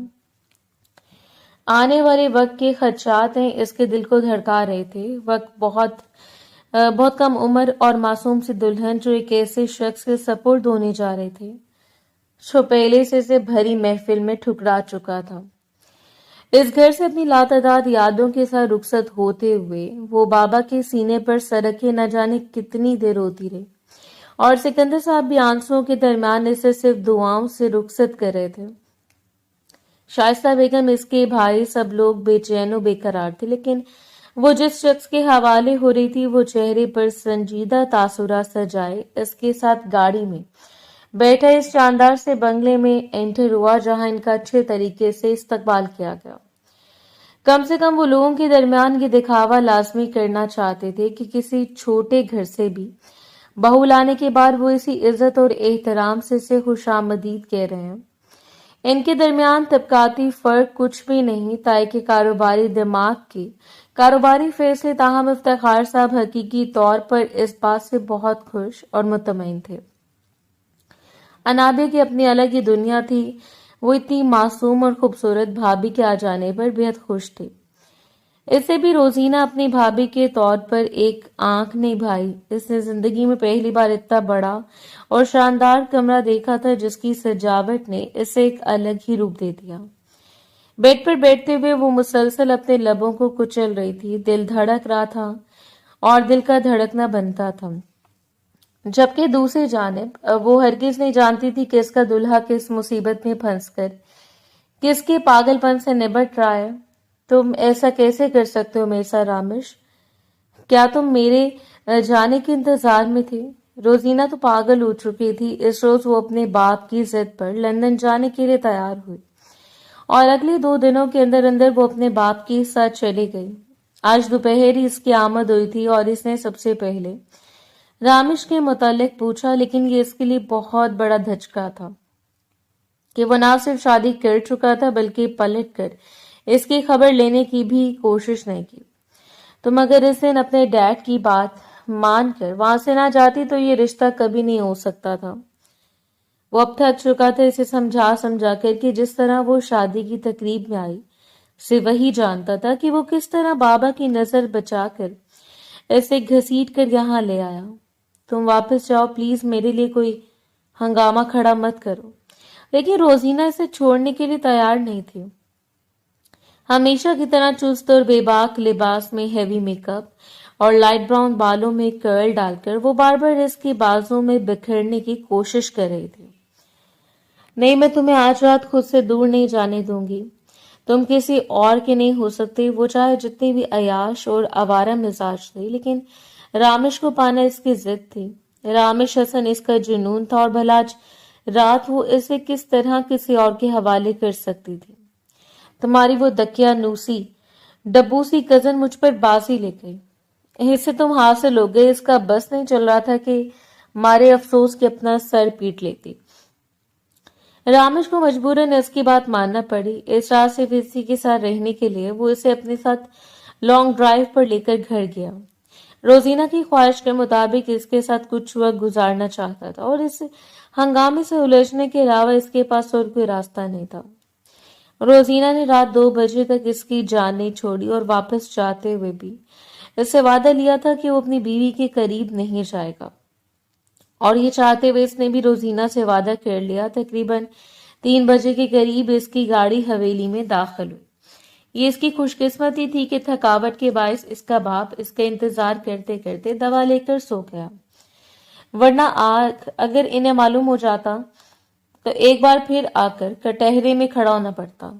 آنے والے وقت کے خدشات ہیں اس کے دل کو دھڑکا رہے تھے۔ وقت بہت کم عمر اور معصوم سی دلہن جو ایک ایسے شخص کے سپرد ہونے جا رہے تھے جو پہلے سے بھری محفل میں ٹھکرا چکا تھا۔ اس گھر سے اپنی لاتعداد یادوں کے ساتھ رخصت ہوتے ہوئے وہ بابا کے سینے پر سرکے نہ جانے کتنی دیر ہوتی رہی، اور سکندر صاحب بھی آنسوؤں کے درمیان اسے صرف دعاؤں سے رخصت کر رہے تھے۔ شائستہ بیگم، اس کے بھائی، سب لوگ بے چین و بے قرار تھے، لیکن وہ جس شخص کے حوالے ہو رہی تھی وہ چہرے پر سنجیدہ تاثرات سجائے اس کے ساتھ گاڑی میں بیٹھا اس شاندار سے بنگلے میں انٹر ہوا جہاں ان کا اچھے طریقے سے استقبال کیا گیا۔ کم سے کم وہ لوگوں کے درمیان یہ دکھاوا لازمی کرنا چاہتے تھے کہ کسی چھوٹے گھر سے بھی بہو لانے کے بعد وہ اسی عزت اور احترام سے اسے خوش آمدید کہہ رہے ہیں۔ ان کے درمیان طبقاتی فرق کچھ بھی نہیں تھا کہ کاروباری دماغ کے کاروباری فیصلے، تاہم افتخار صاحب حقیقی طور پر اس بات سے بہت خوش اور مطمئن تھے۔ انابیہ کی اپنی الگ ہی دنیا تھی۔ وہ اتنی معصوم اور خوبصورت بھابھی کے آ جانے پر بہت خوش تھے۔ اس سے بھی روزینہ اپنی بھابھی کے طور پر ایک آنکھ نہیں بھائی۔ اس نے زندگی میں پہلی بار اتنا بڑا اور شاندار کمرہ دیکھا تھا جس کی سجاوٹ نے اسے ایک الگ ہی روپ دے دیا۔ بیڈ پر بیٹھتے ہوئے وہ مسلسل اپنے لبوں کو کچل رہی تھی۔ دل دھڑک رہا تھا اور دل کا دھڑکنا بنتا تھا، جبکہ دوسری جانب وہ ہرگز نہیں جانتی تھی کہ اس کا دلہا کس مصیبت میں پھنس کر کس کے پاگل پن سے نبٹ رہا ہے۔ تم ایسا کیسے کر سکتے ہو میسا رامش؟ کیا تم میرے جانے کے انتظار میں تھے؟ روزینہ تو پاگل ہو چکی تھی۔ اس روز وہ اپنے باپ کی ضد پر لندن جانے کے لیے تیار ہوئی، اور اگلے 2 دنوں کے اندر وہ اپنے باپ کے ساتھ چلی گئی۔ آج دوپہر ہی اس کی آمد ہوئی تھی اور اس نے سب سے پہلے رامش کے متعلق پوچھا، لیکن یہ اس کے لیے بہت بڑا دھچکا تھا کہ وہ نہ صرف شادی کر چکا تھا بلکہ پلٹ کر اس کی خبر لینے کی بھی کوشش نہیں کی۔ تم اگر اس دن اپنے ڈیڈ کی بات مان کر وہاں سے نہ جاتی تو یہ رشتہ کبھی نہیں ہو سکتا تھا۔ وہ اب تھک چکا تھا اسے سمجھا کر کہ جس طرح وہ شادی کی تقریب میں آئی سے وہی جانتا تھا کہ وہ کس طرح بابا کی نظر بچا کر اسے گھسیٹ کر یہاں لے آیا۔ تم واپس جاؤ پلیز، میرے لیے کوئی ہنگامہ کھڑا مت کرو۔ لیکن روزینہ اسے چھوڑنے کے لیے تیار نہیں تھی۔ ہمیشہ کی طرح چست اور بے باک لباس میں ہیوی میک اپ اور لائٹ براؤن بالوں میں کرل ڈال کر وہ بار بار اس کے بازوں میں بکھرنے کی کوشش کر رہی تھی۔ نہیں، میں تمہیں آج رات خود سے دور نہیں جانے دوں گی۔ تم کسی اور کے نہیں ہو سکتے، وہ چاہے جتنی بھی عیاش اور آوارہ مزاج تھے، لیکن رامش کو پانا اس کی ضد تھی۔ رامش حسن اس کا جنون تھا، اور بھلا آج رات وہ اسے کس طرح کسی اور کے حوالے کر سکتی تھی۔ تمہاری وہ دکیا نوسی ڈبوسی کزن مجھ پر بازی لے گئی، اسے تم حاصل ہو گئے۔ اس کا بس نہیں چل رہا تھا کہ مارے افسوس کے اپنا سر پیٹ لیتی۔ رامش کو مجبوراً اس کی بات ماننا پڑی۔ اس رات سے اسی کے ساتھ رہنے کے لیے وہ اسے اپنے ساتھ لانگ ڈرائیو پر لے کر گھر گیا۔ روزینہ کی خواہش کے مطابق اس کے ساتھ کچھ وقت گزارنا چاہتا تھا، اور اس ہنگامے سے الجھنے کے علاوہ اس کے پاس اور کوئی راستہ نہیں تھا۔ روزینہ نے رات 2 بجے تک اس کی جان نہیں چھوڑی، اور واپس جاتے ہوئے بھی اس سے وعدہ لیا تھا کہ وہ اپنی بیوی کے قریب نہیں جائے گا، اور یہ چاہتے ہوئے اس نے بھی روزینہ سے وعدہ کر لیا۔ تقریباً 3 بجے کے قریب اس کی گاڑی حویلی میں داخل ہوئی۔ یہ اس کی خوش قسمتی تھی کہ تھکاوٹ کے باعث اس کا باپ اس کا انتظار کرتے کرتے دوا لے کر سو گیا، ورنہ اگر انہیں معلوم ہو جاتا تو ایک بار پھر آ کر کٹہرے میں کھڑا ہونا پڑتا۔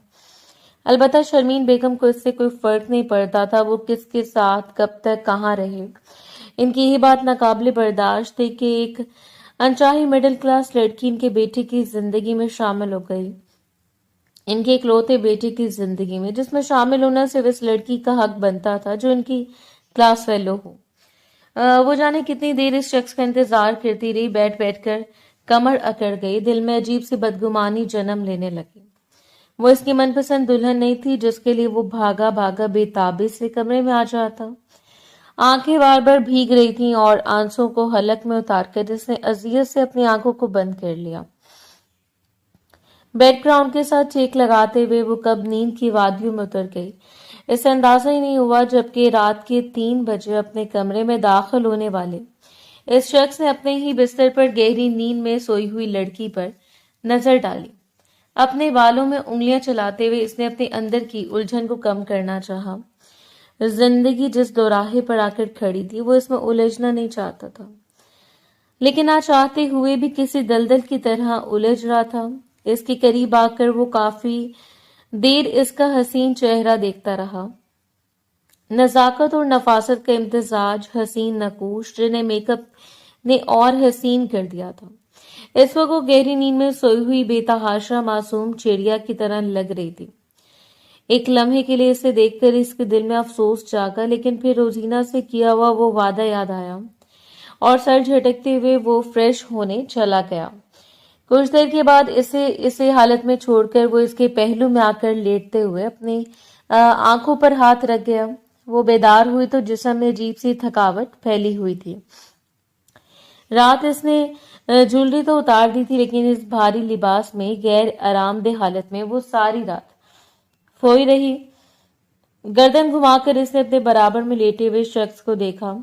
البتہ شرمین بیگم کو اس سے کوئی فرق نہیں پڑتا تھا وہ کس کے ساتھ کب تک کہاں رہے۔ ان کی یہ بات ناقابل برداشت تھی کہ ایک अनचाही मिडिल क्लास लड़की इनके बेटे की जिंदगी में शामिल हो गई, इनके इकलौते बेटे की जिंदगी में, जिसमें शामिल होना सिर्फ इस लड़की का हक बनता था जो इनकी क्लास फेलो हो। वो जाने कितनी देर इस शख्स का इंतजार करती रही, बैठ बैठ कर कमर अकड़ गई, दिल में अजीब सी बदगुमानी जन्म लेने लगी। वो इसकी मनपसंद दुल्हन नहीं थी जिसके लिए वो भागा भागा बेताबी से कमरे में आ जाता। आंखें बार बार भीग रही थीं और आंसुओं को हलक में उतारकर इसने अजियत से अपनी आंखों को बंद कर लिया। बैकग्राउंड के साथ चेक लगाते हुए वो कब नींद की वादियों में उतर गई, इसे अंदाजा ही नहीं हुआ, जबकि रात के 3 बजे अपने कमरे में दाखिल होने वाले इस शख्स ने अपने ही बिस्तर पर गहरी नींद में सोई हुई लड़की पर नजर डाली। अपने बालों में उंगलियां चलाते हुए इसने अपने अंदर की उलझन को कम करना चाहा। जिंदगी जिस दोराहे पर आकर खड़ी थी वो इसमें उलझना नहीं चाहता था, लेकिन ना चाहते हुए भी किसी दलदल की तरह उलझ रहा था। इसके करीब आकर वो काफी देर इसका हसीन चेहरा देखता रहा। नजाकत और नफासत का इम्तिजाज, हसीन नकूश जिन्हें मेकअप ने और हसीन कर दिया था। इस वक्त वो गहरी नींद में सोई हुई बेतहाशा मासूम चिड़िया की तरह लग रही थी। एक लम्हे के लिए इसे देखकर इसके दिल में अफसोस जागा, लेकिन फिर रोजीना से किया हुआ वो वादा याद आया और सर झटकते हुए वो फ्रेश होने चला गया। कुछ देर के बाद इसे हालत में छोड़कर वो इसके पहलू में आकर लेटते हुए अपनी आंखों पर हाथ रख गया। वो बेदार हुई तो जिस्म में अजीब सी थकावट फैली हुई थी। रात इसने ज्वेलरी तो उतार दी थी, लेकिन इस भारी लिबास में गैर आरामदेह हालत में वो सारी रात सोई रही। गर्दन घुमाकर इसने अपने बराबर में लेटे हुए शख्स को देखा।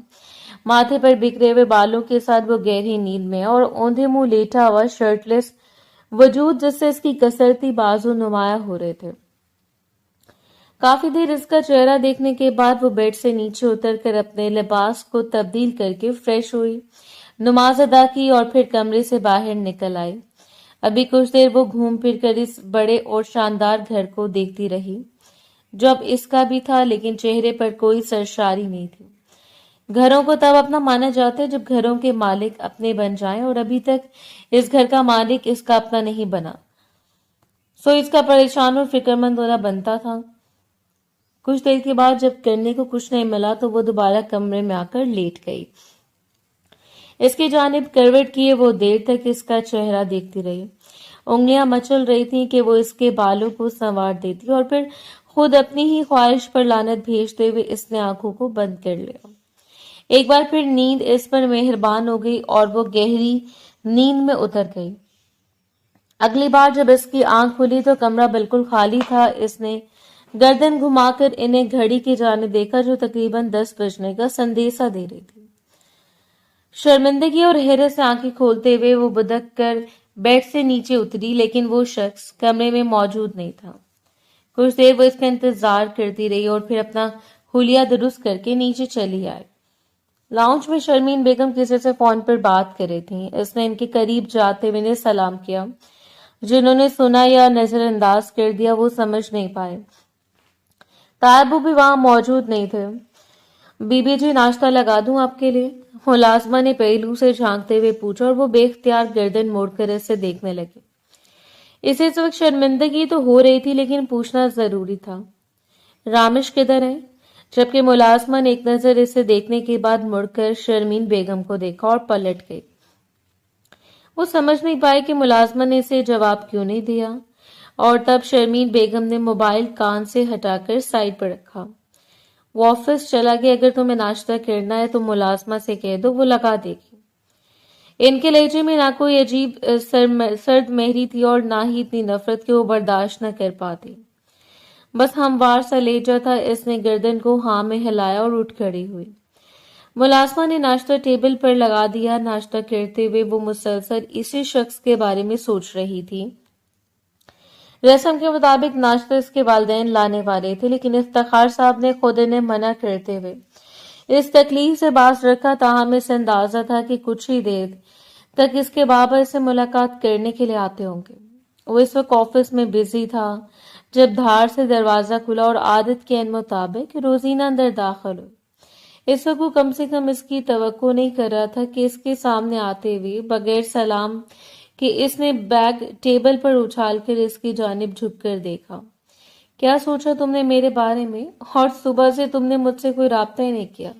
माथे पर बिखरे हुए बालों के साथ वो गहरी नींद में और औंधे मुंह लेटा हुआ शर्टलेस वजूद जिससे इसकी कसरती बाजू नुमाया हो रहे थे। काफी देर इसका चेहरा देखने के बाद वो बेड से नीचे उतरकर अपने लिबास को तब्दील करके फ्रेश हुई, नमाज अदा की और फिर कमरे से बाहर निकल आई। अभी कुछ देर वो घूम फिर कर इस बड़े और शानदार घर को देखती रही जो अब इसका भी था, लेकिन चेहरे पर कोई सरशारी नहीं थी। घरों को तब अपना माना जाता है जब घरों के मालिक अपने बन जाएं, और अभी तक इस घर का मालिक इसका अपना नहीं बना, सो इसका परेशान और फिक्रमंद होना बनता था। कुछ देर के बाद जब करने को कुछ नहीं मिला तो वो दोबारा कमरे में आकर लेट गई। इसकी जानिब करवट किए वो देर तक इसका चेहरा देखती रही। उंगलियां मचल रही थीं कि वो इसके बालों को संवार देती, और फिर खुद अपनी ही ख्वाहिश पर लानत भेजते हुए इसने आंखों को बंद कर लिया। एक बार फिर नींद इस पर मेहरबान हो गई और वो गहरी नींद में उतर गई। अगली बार जब इसकी आंख खुली तो कमरा बिल्कुल खाली था। इसने गर्दन घुमाकर इन्हें घड़ी की जानिब देखा जो तकरीबन 10 बजने का संदेशा दे रही थी। शर्मिंदगी और हैरत से आंखें खोलते हुए वो बुदक कर बेड से नीचे उतरी, लेकिन वो शख्स कमरे में मौजूद नहीं था। कुछ देर वो इसका इंतजार करती रही और फिर अपना हुलिया दुरुस्त करके नीचे चली आई। लाउंज में शर्मीन बेगम किसी से फोन पर बात कर रही थी। इसने इनके करीब जाते हुए इन्हें सलाम किया। जिन्होंने सुना या नजरअंदाज कर दिया वो समझ नहीं पाए। तायबू भी वहां मौजूद नहीं थे। बीबी जी, नाश्ता लगा दूं आपके लिए? मुलाजमा ने पहलू से झांकते हुए पूछा और वो बेख्तियार गर्दन मोड़कर इससे देखने लगी। इसे इस वक्त शर्मिंदगी तो हो रही थी, लेकिन पूछना जरूरी था। रामिश किधर है? जबकि मुलाजमा ने एक नजर इसे देखने के बाद मुड़कर शर्मीन बेगम को देखा और पलट गई। वो समझ नहीं पाई कि मुलाजमा ने इसे जवाब क्यों नहीं दिया, और तब शर्मीन बेगम ने मोबाइल कान से हटाकर साइड पर रखा। वो ऑफिस चला गया। अगर तुम्हें नाश्ता करना है तो मुलाजमा से कह दो, वो लगा देगी। इनके लहजे में ना कोई अजीब सर्द मेहरी थी और ना ही इतनी नफरत कि वो बर्दाश्त न कर पाती। बस हमवार सा लहजा था। इसने गर्दन को हाँ में हिलाया और उठ खड़ी हुई। मुलाजमा ने नाश्ता टेबल पर लगा दिया। नाश्ता करते हुए वो मुसलसल इसी शख्स के बारे में सोच रही थी। रस्म के मुताबिक नाश्ता इसके वालिदैन लाने वाले थे, लेकिन इफ्तिखार साहब ने खुद इन्हें मना करते हुए इस तकलीफ से बाज रखा। ताहम इसे अंदाजा था कि कुछ ही देर तक इसके बाबा इससे मुलाकात करने के लिए आते होंगे। वो इस वक्त ऑफिस में बिजी था जब धार से दरवाजा खुला और आदत के मुताबिक रोजीना अंदर दाखिल हुई। इस वक्त वो कम से कम इसकी तवक्को नहीं कर रहा था कि इसके सामने आते हुए बगैर सलाम कि इसने बैग टेबल पर उछालकर इसकी जानिब झुककर देखा। क्या सोचा तुमने मेरे बारे में? और सुबह से तुमने मुझसे कोई राब्ता ही नहीं किया।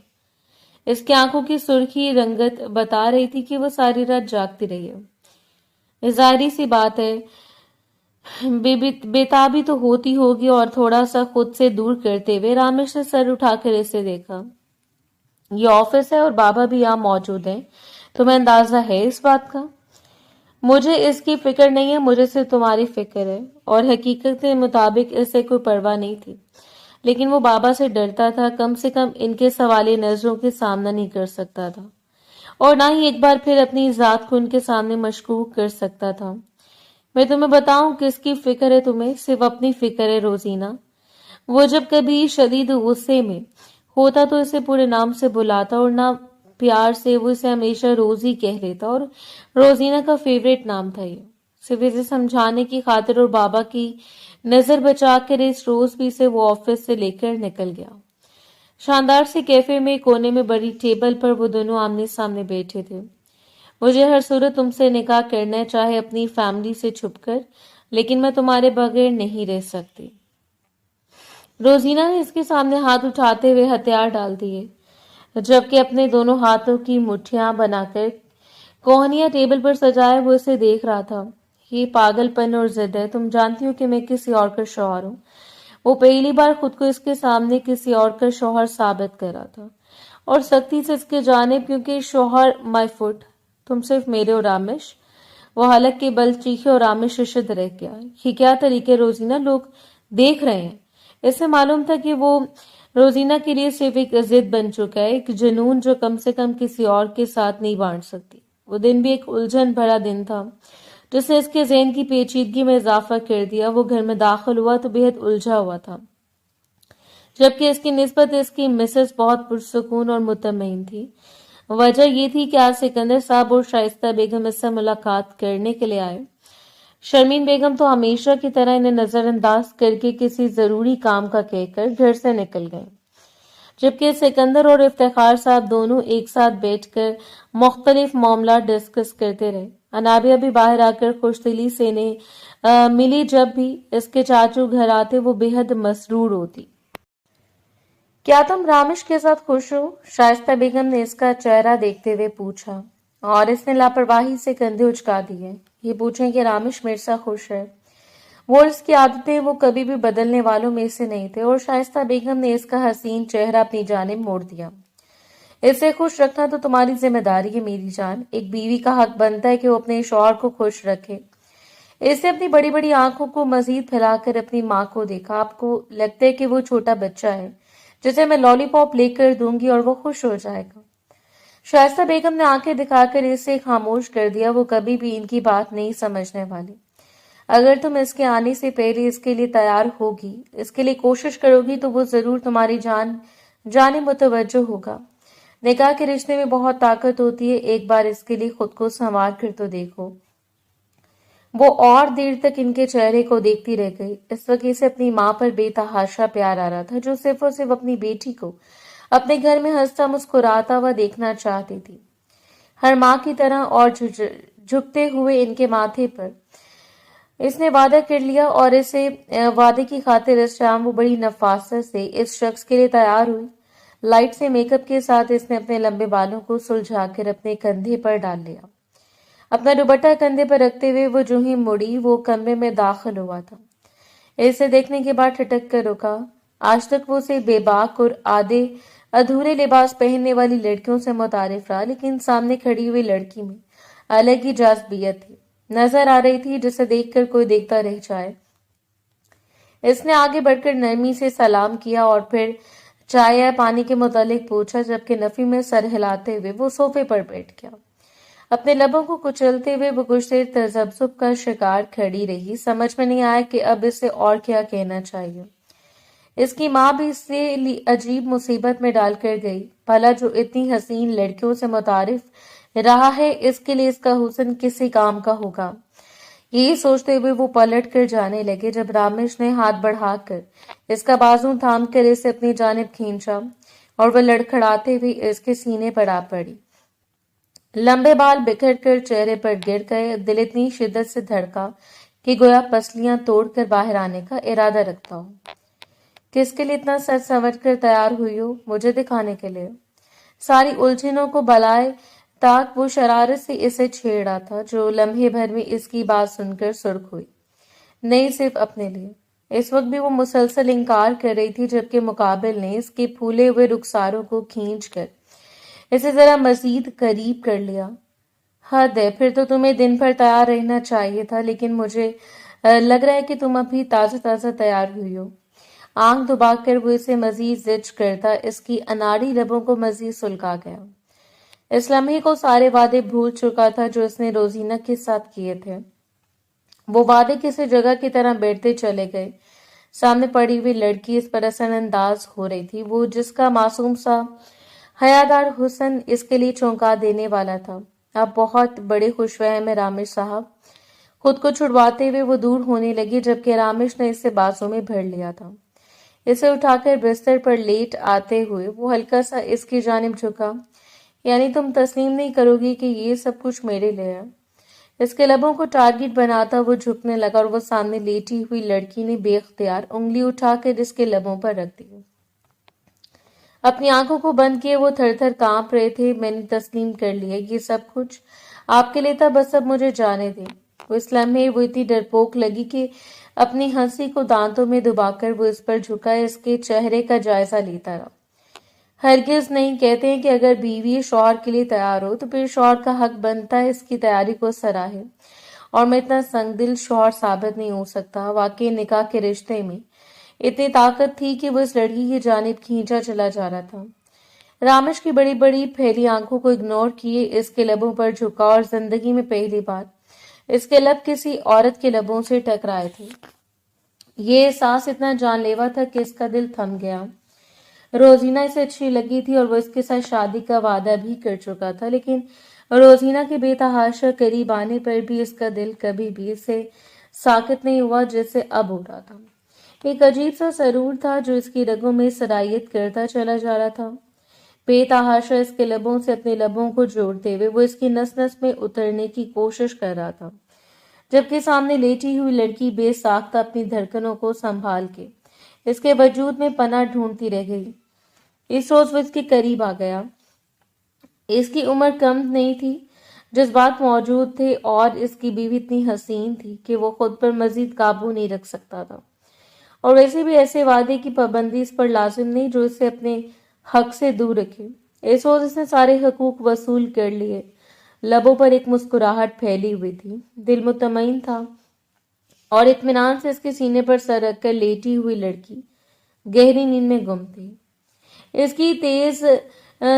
इसकी आंखों की सुर्खी रंगत बता रही थी कि वो सारी रात जागती रही है। जाहिर सी बात है, बेताबी तो होती होगी। और थोड़ा सा खुद से दूर करते हुए रामेश ने सर उठाकर इसे देखा। ये ऑफिस है और बाबा भी यहाँ मौजूद हैं। तुम्हें अंदाजा है इस बात का? मुझे इसकी फिक्र नहीं है, मुझे सिर्फ तुम्हारी फिक्र है। और हकीकत के मुताबिक इसे कोई परवाह नहीं थी, लेकिन वो बाबा से डरता था। कम से कम इनके सवाली नजरों के सामना नहीं कर सकता था, और ना ही एक बार फिर अपनी जात को उनके सामने मशकूक कर सकता था। मैं तुम्हें बताऊं किसकी फिक्र है तुम्हें? सिर्फ अपनी फिक्र है रोजीना। वो जब कभी शदीद गुस्से में होता तो इसे पूरे नाम से बुलाता, और ना प्यार से वो इसे हमेशा रोजी कह लेता, और रोजीना का फेवरेट नाम था ये। सिर्फ इसे समझाने की खातिर और बाबा की नजर बचा कर इस रोज भी से वो ऑफिस से लेकर निकल गया। शानदार से कैफे में कोने में बड़ी टेबल पर वो दोनों आमने सामने बैठे थे। मुझे हर सूरत तुमसे निकाह करना है, चाहे अपनी फैमिली से छुपकर, लेकिन मैं तुम्हारे बगैर नहीं रह सकती। रोजीना ने इसके सामने हाथ उठाते हुए हथियार डाल दिए, जबकि अपने दोनों हाथों की मुट्ठियां बनाकर कोहनियां टेबल पर सजाए वो इसे देख रहा था। ये पागलपन और जिद है। तुम जानती हो कि मैं किसी और का शौहर हूँ। वो पहली बार खुद को इसके सामने किसी और का शौहर साबित कर रहा था, और सख्ती से इसके जानिब, क्योंकि शौहर माय फुट, तुम सिर्फ मेरे और रामेश। वो हलक के बल चीखे और रामेश शिशद रह गया। ये क्या तरीके रोजीना, लोग देख रहे हैं। इससे मालूम था कि वो रोजीना के लिए सिर्फ एक जिद बन चुका है, एक जुनून जो कम से कम किसी और के साथ नहीं बांट सकती। वो दिन भी एक उलझन भरा दिन था, जिसने इसके ज़हन की पेचीदगी में इजाफा कर दिया। वो घर में दाखिल हुआ तो बेहद उलझा हुआ था, जबकि इसकी निस्बत इसकी मिसेस बहुत पुरसुकून और मुतमईन थी। वजह यह थी कि आज सिकंदर साहब और शाइस्ता बेगम इससे मुलाकात करने के लिए आए। शर्मीन बेगम तो हमेशा की तरह इन्हें नजरअंदाज करके किसी जरूरी काम का कहकर घर से निकल गए, जबकि सिकंदर और इफ्तिखार साहब दोनों एक साथ बैठकर मुख्तलिफ मामला डिस्कस करते रहे। अनाबिया भी बाहर आकर खुशदिली से इन्हें मिली। जब भी इसके चाचू घर आते वो बेहद मसरूर होती। क्या तुम रामेश के साथ खुश हो? शाइस्ता बेगम ने इसका चेहरा देखते हुए पूछा, और इसने लापरवाही से कंधे उचका दिए। ये पूछें कि रामेश मेरे साथ खुश है। वो इसकी आदतें वो कभी भी बदलने वालों में से नहीं थे, और शाइस्ता बेगम ने इसका हसीन चेहरा अपनी जानिब मोड़ दिया। इसे खुश रखना तो तुम्हारी जिम्मेदारी है मेरी जान। एक बीवी का हक बनता है कि वो अपने शौहर को खुश रखे। इसने अपनी बड़ी बड़ी आंखों को मजीद फैलाकर अपनी माँ को देखा। आपको लगता है कि वो छोटा बच्चा है जिसे मैं लॉलीपॉप लेकर दूंगी और वो खुश हो जाएगा? शाइस्ता बेगम ने आंखें दिखाकर इसे खामोश कर दिया। वो कभी भी इनकी बात नहीं समझने वाली। अगर तुम इसके आने से पहले इसके लिए तैयार होगी, इसके लिए कोशिश करोगी, तो वो जरूर तुम्हारी जाने मुतवज्जो होगा। निकाह के रिश्ते में बहुत ताकत होती है। एक बार इसके लिए खुद को संवार कर तो देखो। वो और देर तक इनके चेहरे को देखती रह गई। इस वक्त इसे अपनी माँ पर बेतहाशा प्यार आ रहा था, जो सिर्फ और सिर्फ अपनी बेटी को अपने घर में हंसता मुस्कुराता हुआ देखना चाहती थी, हर माँ की तरह। और झुकते हुए इनके माथे पर इसने वादा कर लिया, और इसे वादे की खातिर इस शाम वो बड़ी नफासत से इस शख्स के लिए तैयार हुई। लाइट से मेकअप के साथ इसने अपने लंबे बालों को सुलझाकर अपने कंधे पर डाल लिया। अपना दुपट्टा कंधे पर रखते हुए वो जो ही मुड़ी, वो कमरे में दाखिल हुआ था। इसे देखने के बाद ठिठक कर रुका। आज तक वो उसे बेबाक और आधे अधूरे लिबास पहनने वाली लड़कियों से मुतारिफ रहा, लेकिन सामने खड़ी हुई लड़की में अलग ही जाज़बियत थी, नजर आ रही थी, जिसे देखकर कोई देखता रह जाए। इसने आगे बढ़कर नरमी से सलाम किया और फिर चाय या पानी के मुतालिक पूछा, जबकि नफी में सर हिलाते हुए वो सोफे पर बैठ गया। अपने लबों को कुचलते हुए वो कुछ देर तजब्जुब का शिकार खड़ी रही। समझ में नहीं आया कि अब इसे और क्या कहना चाहिए। इसकी माँ भी इसे अजीब मुसीबत में डालकर गई। भला जो इतनी हसीन लड़कियों से मुतारिफ रहा है, इसके लिए इसका हुस्न किसी काम का होगा। यही सोचते हुए वो पलट कर जाने लगे, जब रामेश ने हाथ बढ़ाकर इसका बाजू थाम कर इसे अपनी जानिब खींचा और वह लड़खड़ाते हुए इसके सीने पर आ पड़ी। लंबे बाल बिखर कर चेहरे पर गिर गए। दिल इतनी शिद्दत से धड़का कि गोया पसलियां तोड़कर बाहर आने का इरादा रखता हो। किसके लिए इतना सच संवर कर तैयार हुई हो? मुझे दिखाने के लिए? सारी उलझनों को बलाए ताक वो शरारत से इसे छेड़ा था, जो लम्हे भर में इसकी बात सुनकर सुर्ख हुई। नहीं, सिर्फ अपने लिए। इस वक्त भी वो मुसलसल इनकार कर रही थी, जबकि मुकाबिल ने इसके फूले हुए रुखसारों को खींचकर इसे जरा मजीद करीब कर लिया। हद है, फिर तो तुम्हें दिन भर तैयार रहना चाहिए था, लेकिन मुझे लग रहा है कि तुम अभी ताजा ताजा तैयार हुई हो। आंख दबाकर वो इसे मजीद जिद करता इसकी अनाड़ी लबों को मजीद सुलगा गया। इस लम्हे को सारे वादे भूल चुका था जो इसने रोजीना के साथ किए थे। वो वादे किसी जगह की तरह बैठते चले गए। सामने पड़ी हुई लड़की इस पर असरअंदाज हो रही थी, वो जिसका मासूम सा हयादार हुस्न इसके लिए चौंका देने वाला था। अब बहुत बड़े खुशफहम है रामेश साहब। खुद को छुड़वाते हुए वो दूर होने लगी, जबकि रामेश ने इसे बाजू में भर लिया था। इसे उठाकर बिस्तर पर लेट आते हुए वो हल्का सा इसकी जानिब झुका। यानी तुम तस्लीम नहीं करोगी कि ये सब कुछ मेरे लिए है? इसके लबों को टारगेट बनाता वो झुकने लगा और वो सामने लेटी हुई लड़की ने बेख्तियार उंगली उठाकर इसके लबों पर रख दी। अपनी आंखों को बंद किए वो थर थर कांप रहे थे। मैंने तस्लीम कर लिया, ये सब कुछ आपके लिए था, बस अब मुझे जाने दें। वो इस लम्हे वो इतनी डरपोक लगी कि अपनी हंसी को दांतों में दबाकर वो इस पर झुका इसके चेहरे का जायजा लेता रहा। हरगिज नहीं, कहते हैं कि अगर बीवी शौहर के लिए तैयार हो तो फिर शौहर का हक बनता है इसकी तैयारी को सराहे। और मैं इतना संगदिल शौहर साबित नहीं हो सकता। वाकई निकाह के रिश्ते में इतनी ताकत थी कि वो इस लड़की की जानिब खींचा चला जा रहा था। रामेश की बड़ी बड़ी फैली आंखों को इग्नोर किए इसके लबों पर झुका और जिंदगी में पहली बार इसके लब किसी औरत के लबों से टकराए थे। ये एहसास इतना जानलेवा था कि इसका दिल थम गया। रोजीना इसे अच्छी लगी थी और वो इसके साथ शादी का वादा भी कर चुका था, लेकिन रोजीना के बेतहाशा करीब आने पर भी इसका दिल कभी भी इसे साकित नहीं हुआ जैसे अब हो रहा था। एक अजीब सा सरूर था जो इसकी रगों में सरायत करता चला जा रहा था। बेतहाशा इसके लबों से अपने लबों को जोड़ते हुए वो इसकी नस नस में उतरने की कोशिश कर रहा था, जबकि सामने लेटी हुई लड़की बेसाख्ता अपनी धड़कनों को संभाल के इसके वजूद में पनाह ढूंढती रह गई। इस रोज वो इसके करीब आ गया। इसकी उम्र कम नहीं थी, जज्बात मौजूद थे और इसकी बीवी इतनी हसीन थी कि वो खुद पर मजीद काबू नहीं रख सकता था। और वैसे भी ऐसे वादे की पाबंदी इस पर लाजिम नहीं जो इसे अपने हक से दूर रखे। इस रोज इसने सारे हकूक वसूल कर लिए। लबों पर एक मुस्कुराहट फैली हुई थी। दिल मुतमईन था और इत्मीनान से इसके सीने पर सर रखकर लेटी हुई लड़की गहरी नींद में गुम थी। इसकी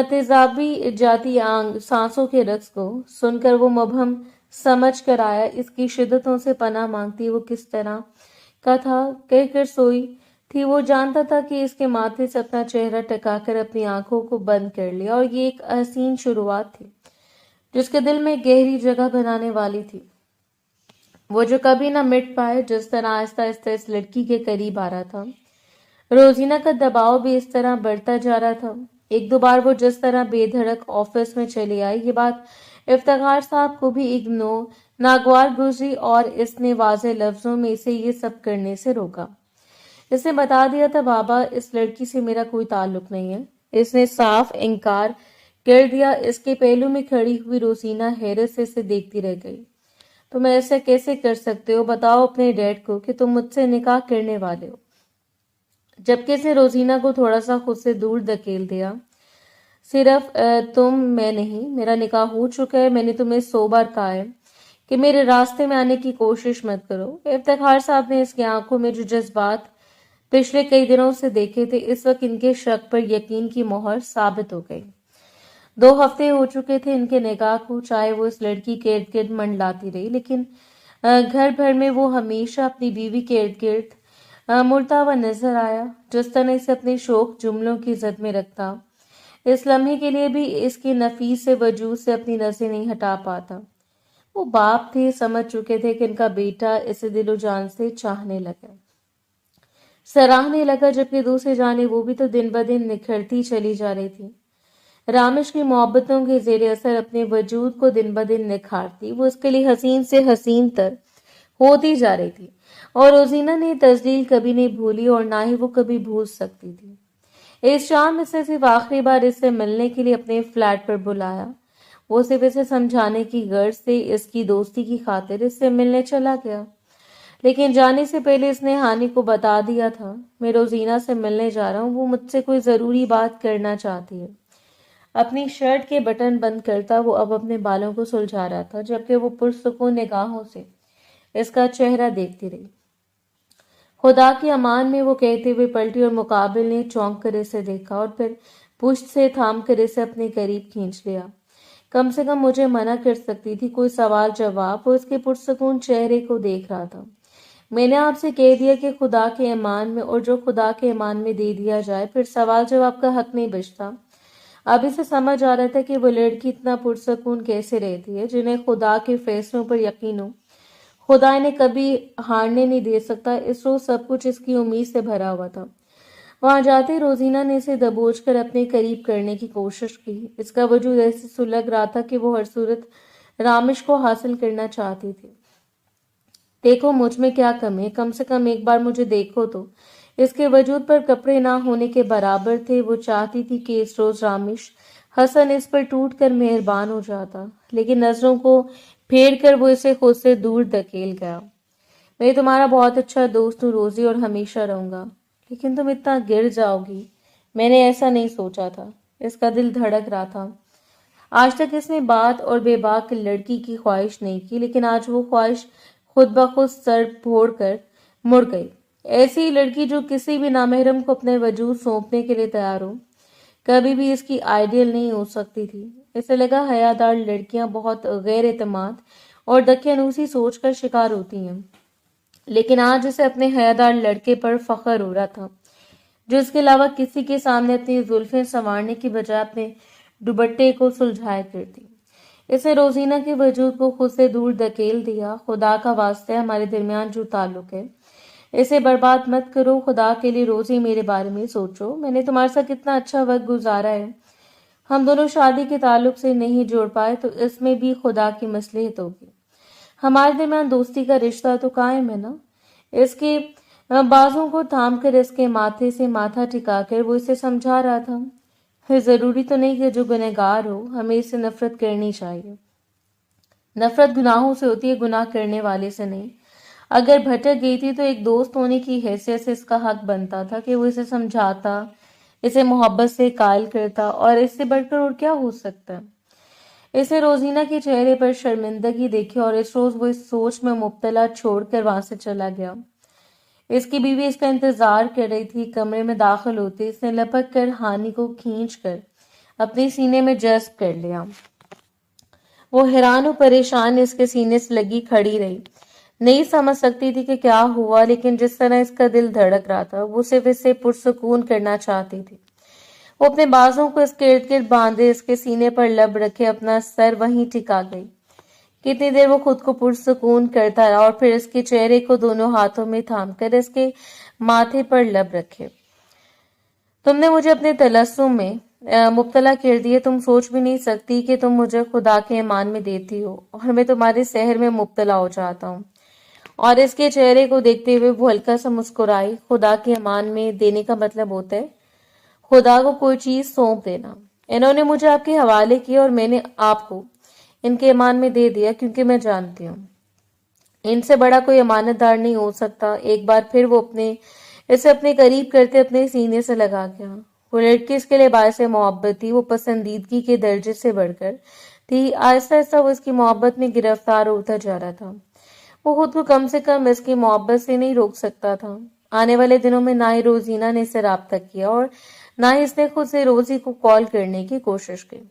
तेजाबी जाती सांसों के रक्स को सुनकर वो मुबहम समझ कर आया इसकी शिद्दतों से पनाह मांगती वो किस तरह का था। कहकर सोई थी। वो जानता था कि इसके माथे से अपना चेहरा टकाकर अपनी आंखों को बंद कर लिया और ये एक हसीन शुरुआत थी जिसके दिल में गहरी जगह बनाने वाली थी। वो जो कभी ना मिट पाए। जिस तरह आहिस्ता आहिस्ता इस लड़की के करीब आ रहा था, रोजीना का दबाव भी इस तरह बढ़ता जा रहा था। एक दो बार वो जिस तरह बेधड़क ऑफिस में चली आई, ये बात इफ्तिखार साहब को भी एक नागवार गुजरी और इसने वाज़ेह लफ्जों में इसे ये सब करने से रोका। इसने बता दिया था, बाबा, इस लड़की से मेरा कोई ताल्लुक नहीं है। इसने साफ इनकार कर दिया। इसके पहलू में खड़ी हुई रोजीना हैरत से इसे देखती रह गई। तुम ऐसा कैसे कर सकते हो? बताओ अपने डैड को कि तुम मुझसे निकाह करने वाले हो। जबकि इसने रोजीना को थोड़ा सा खुद से दूर धकेल दिया। सिर्फ तुम, मैं नहीं, मेरा निकाह हो चुका है। मैंने तुम्हें 100 बार कहा है कि मेरे रास्ते में आने की कोशिश मत करो। इफ्तिखार साहब ने इसकी आंखों में जो जज्बात पिछले कई दिनों से देखे थे, इस वक्त इनके शक पर यकीन की मोहर साबित हो गई। 2 हफ्ते हो चुके थे इनके निकाह को, चाहे वो इस लड़की के इर्द गिर्द मंडलाती रही, लेकिन घर भर में वो हमेशा अपनी बीवी के इर्द गिर्द मुड़ता हुआ नजर आया। जिस तरह इसे अपने शौक जुमलों की जद में रखता, इस लम्हे के लिए भी इसके नफीस से वजूद से अपनी नजरें नहीं हटा पाता। वो बाप थे, समझ चुके थे कि इनका बेटा इसे दिलो जान से चाहने लगा। सराहने लगा, जबकि दूसरी जाने वो भी तो दिन ब दिन निखरती चली जा रही थी। रामेश की मोहब्बतों के जेर असर अपने वजूद को दिन ब दिन निखारती, वो उसके लिए हसीन से हसीन तर होती जा रही थी। और रोजीना ने तजलील कभी नहीं भूली और ना ही वो कभी भूल सकती थी। इस शाम इसे सिर्फ आखिरी बार इससे मिलने के लिए अपने फ्लैट पर बुलाया। वो सिर्फ इसे समझाने की गर्ज से इसकी दोस्ती की खातिर इससे मिलने चला गया, लेकिन जाने से पहले इसने हानि को बता दिया था, मैं रोजीना से मिलने जा रहा हूँ, वो मुझसे कोई जरूरी बात करना चाहती है। अपनी शर्ट के बटन बंद करता वो अब अपने बालों को सुलझा रहा था, जबकि वो पुरसुकून निगाहों से इसका चेहरा देखती रही। खुदा की अमान में वो कहते हुए पलटी और मुकाबिल ने चौंक कर इसे देखा और फिर पुश्त से थाम कर इसे अपने करीब खींच लिया। कम से कम मुझे मना कर सकती थी, कोई सवाल जवाब। वो इसके पुरसुकून चेहरे को देख रहा था। मैंने आपसे कह दिया कि खुदा के ईमान में, और जो खुदा के ईमान में दे दिया जाए फिर सवाल जवाब का हक नहीं बचता। अब इसे समझ आ रहा था कि वो लड़की इतना पुरसुकून कैसे रहती है, जिन्हें खुदा के फैसलों पर यकीन हो। खुदा इन्हें कभी हारने नहीं दे सकता। इस रोज सब कुछ इसकी उम्मीद से भरा हुआ था। वहां जाते रोजीना ने इसे दबोच कर अपने करीब करने की कोशिश की। इसका वजूद ऐसे सुलग रहा था कि वो हर सूरत रामिश को हासिल करना चाहती थी। देखो मुझ में क्या कमी है, कम से कम एक बार मुझे देखो तो। इसके वजूद पर कपड़े ना होने के बराबर थे। वो चाहती थी कि इस रोज रामिश हसन इस पर टूट कर मेहरबान हो जाता, लेकिन नजरों को फेर कर वो इसे खुद से दूर धकेल गया। मैं तुम्हारा बहुत अच्छा दोस्त हूँ रोजी, और हमेशा रहूंगा, लेकिन तुम इतना गिर जाओगी, मैंने ऐसा नहीं सोचा था। इसका दिल धड़क रहा था। आज तक इसने बात और बेबाक लड़की की ख्वाहिश नहीं की, लेकिन आज वो ख्वाहिश खुद ब खुद सर फोड़ कर मुड़ गई। ऐसी लड़की जो किसी भी नामहरम को अपने वजूद सौंपने के लिए तैयार हो, कभी भी इसकी आइडियल नहीं हो सकती थी। इसे लगा हयादार लड़कियां बहुत गैर एतमाद और दकियानूसी सोच का शिकार होती हैं, लेकिन आज इसे अपने हयादार लड़के पर फख्र हो रहा था, जो इसके अलावा किसी के सामने अपनी जुल्फें संवारने की बजाय अपने दुपट्टे को सुलझाया करती। इसने रोजीना के वजूद को खुद से दूर धकेल दिया। खुदा का वास्ता है, हमारे दरमियान जो ताल्लुक है इसे बर्बाद मत करो। खुदा के लिए रोजी मेरे बारे में सोचो। मैंने तुम्हारे साथ कितना अच्छा वक्त गुजारा है। हम दोनों शादी के ताल्लुक से नहीं जोड़ पाए तो इसमें भी खुदा की मसलहत होगी। हमारे दरमियान दोस्ती का रिश्ता तो कायम है ना। इसके बाजों को थाम कर इसके माथे से माथा टिकाकर वो इसे समझा रहा था। फिर जरूरी तो नहीं कि जो गुनहगार हो हमें इससे नफरत करनी चाहिए। नफरत गुनाहों से होती है, गुनाह करने वाले से नहीं। अगर भटक गई थी तो एक दोस्त होने की हैसियत से इसका हक बनता था कि वो इसे समझाता, इसे मोहब्बत से कायल करता, और इससे बढ़कर और क्या हो सकता है। इसे रोजीना के चेहरे पर शर्मिंदगी देखी और इस रोज वो इस सोच में मुब्तला छोड़कर वहां से चला गया। इसकी बीवी इसका इंतजार कर रही थी। कमरे में दाखिल होते इसने लपक कर हानि को खींच कर अपने सीने में जज्ब कर लिया। वो हैरान और परेशान इसके सीने से लगी खड़ी रही, नहीं समझ सकती थी कि क्या हुआ, लेकिन जिस तरह इसका दिल धड़क रहा था वो सिर्फ इसे पुरसुकून करना चाहती थी। वो अपने बाजों को इसके इर्द गिर्द बांधे इसके सीने पर लब रखे अपना सर वहीं टिका गई। कितनी देर वो खुद को पुरसुकून करता रहा और फिर इसके चेहरे को दोनों हाथों में थामकर इसके माथे पर लब रखे। तुमने मुझे अपने तलस्सुम में मुब्तला कर दिए। तुम सोच भी नहीं सकती कि तुम मुझे खुदा के ईमान में देती हो और मैं तुम्हारे सहर में मुब्तला हो जाता हूँ। और इसके चेहरे को देखते हुए वो हल्का सा मुस्कुराई। खुदा के ईमान में देने का मतलब होता है खुदा को कोई चीज सौंप देना। इन्होंने मुझे आपके हवाले किया और मैंने आपको इनके ईमान में दे दिया, क्योंकि मैं जानती हूँ इनसे बड़ा कोई अमानतदार नहीं हो सकता। एक बार फिर वो इसे अपने करीब करते अपने सीने से लगा गया। वो लड़की इसके लिए बायस मोहब्बत थी, वो पसंदीदगी के दर्जे से बढ़कर थी। आहिस्ता आहिस्ता वो इसकी मोहब्बत में गिरफ्तार होता जा रहा था। वो खुद को कम से कम इसकी मोहब्बत से नहीं रोक सकता था। आने वाले दिनों में ना ही रोजीना ने इसे राब्ता किया और ना ही इसने खुद से रोजी को कॉल करने की कोशिश की।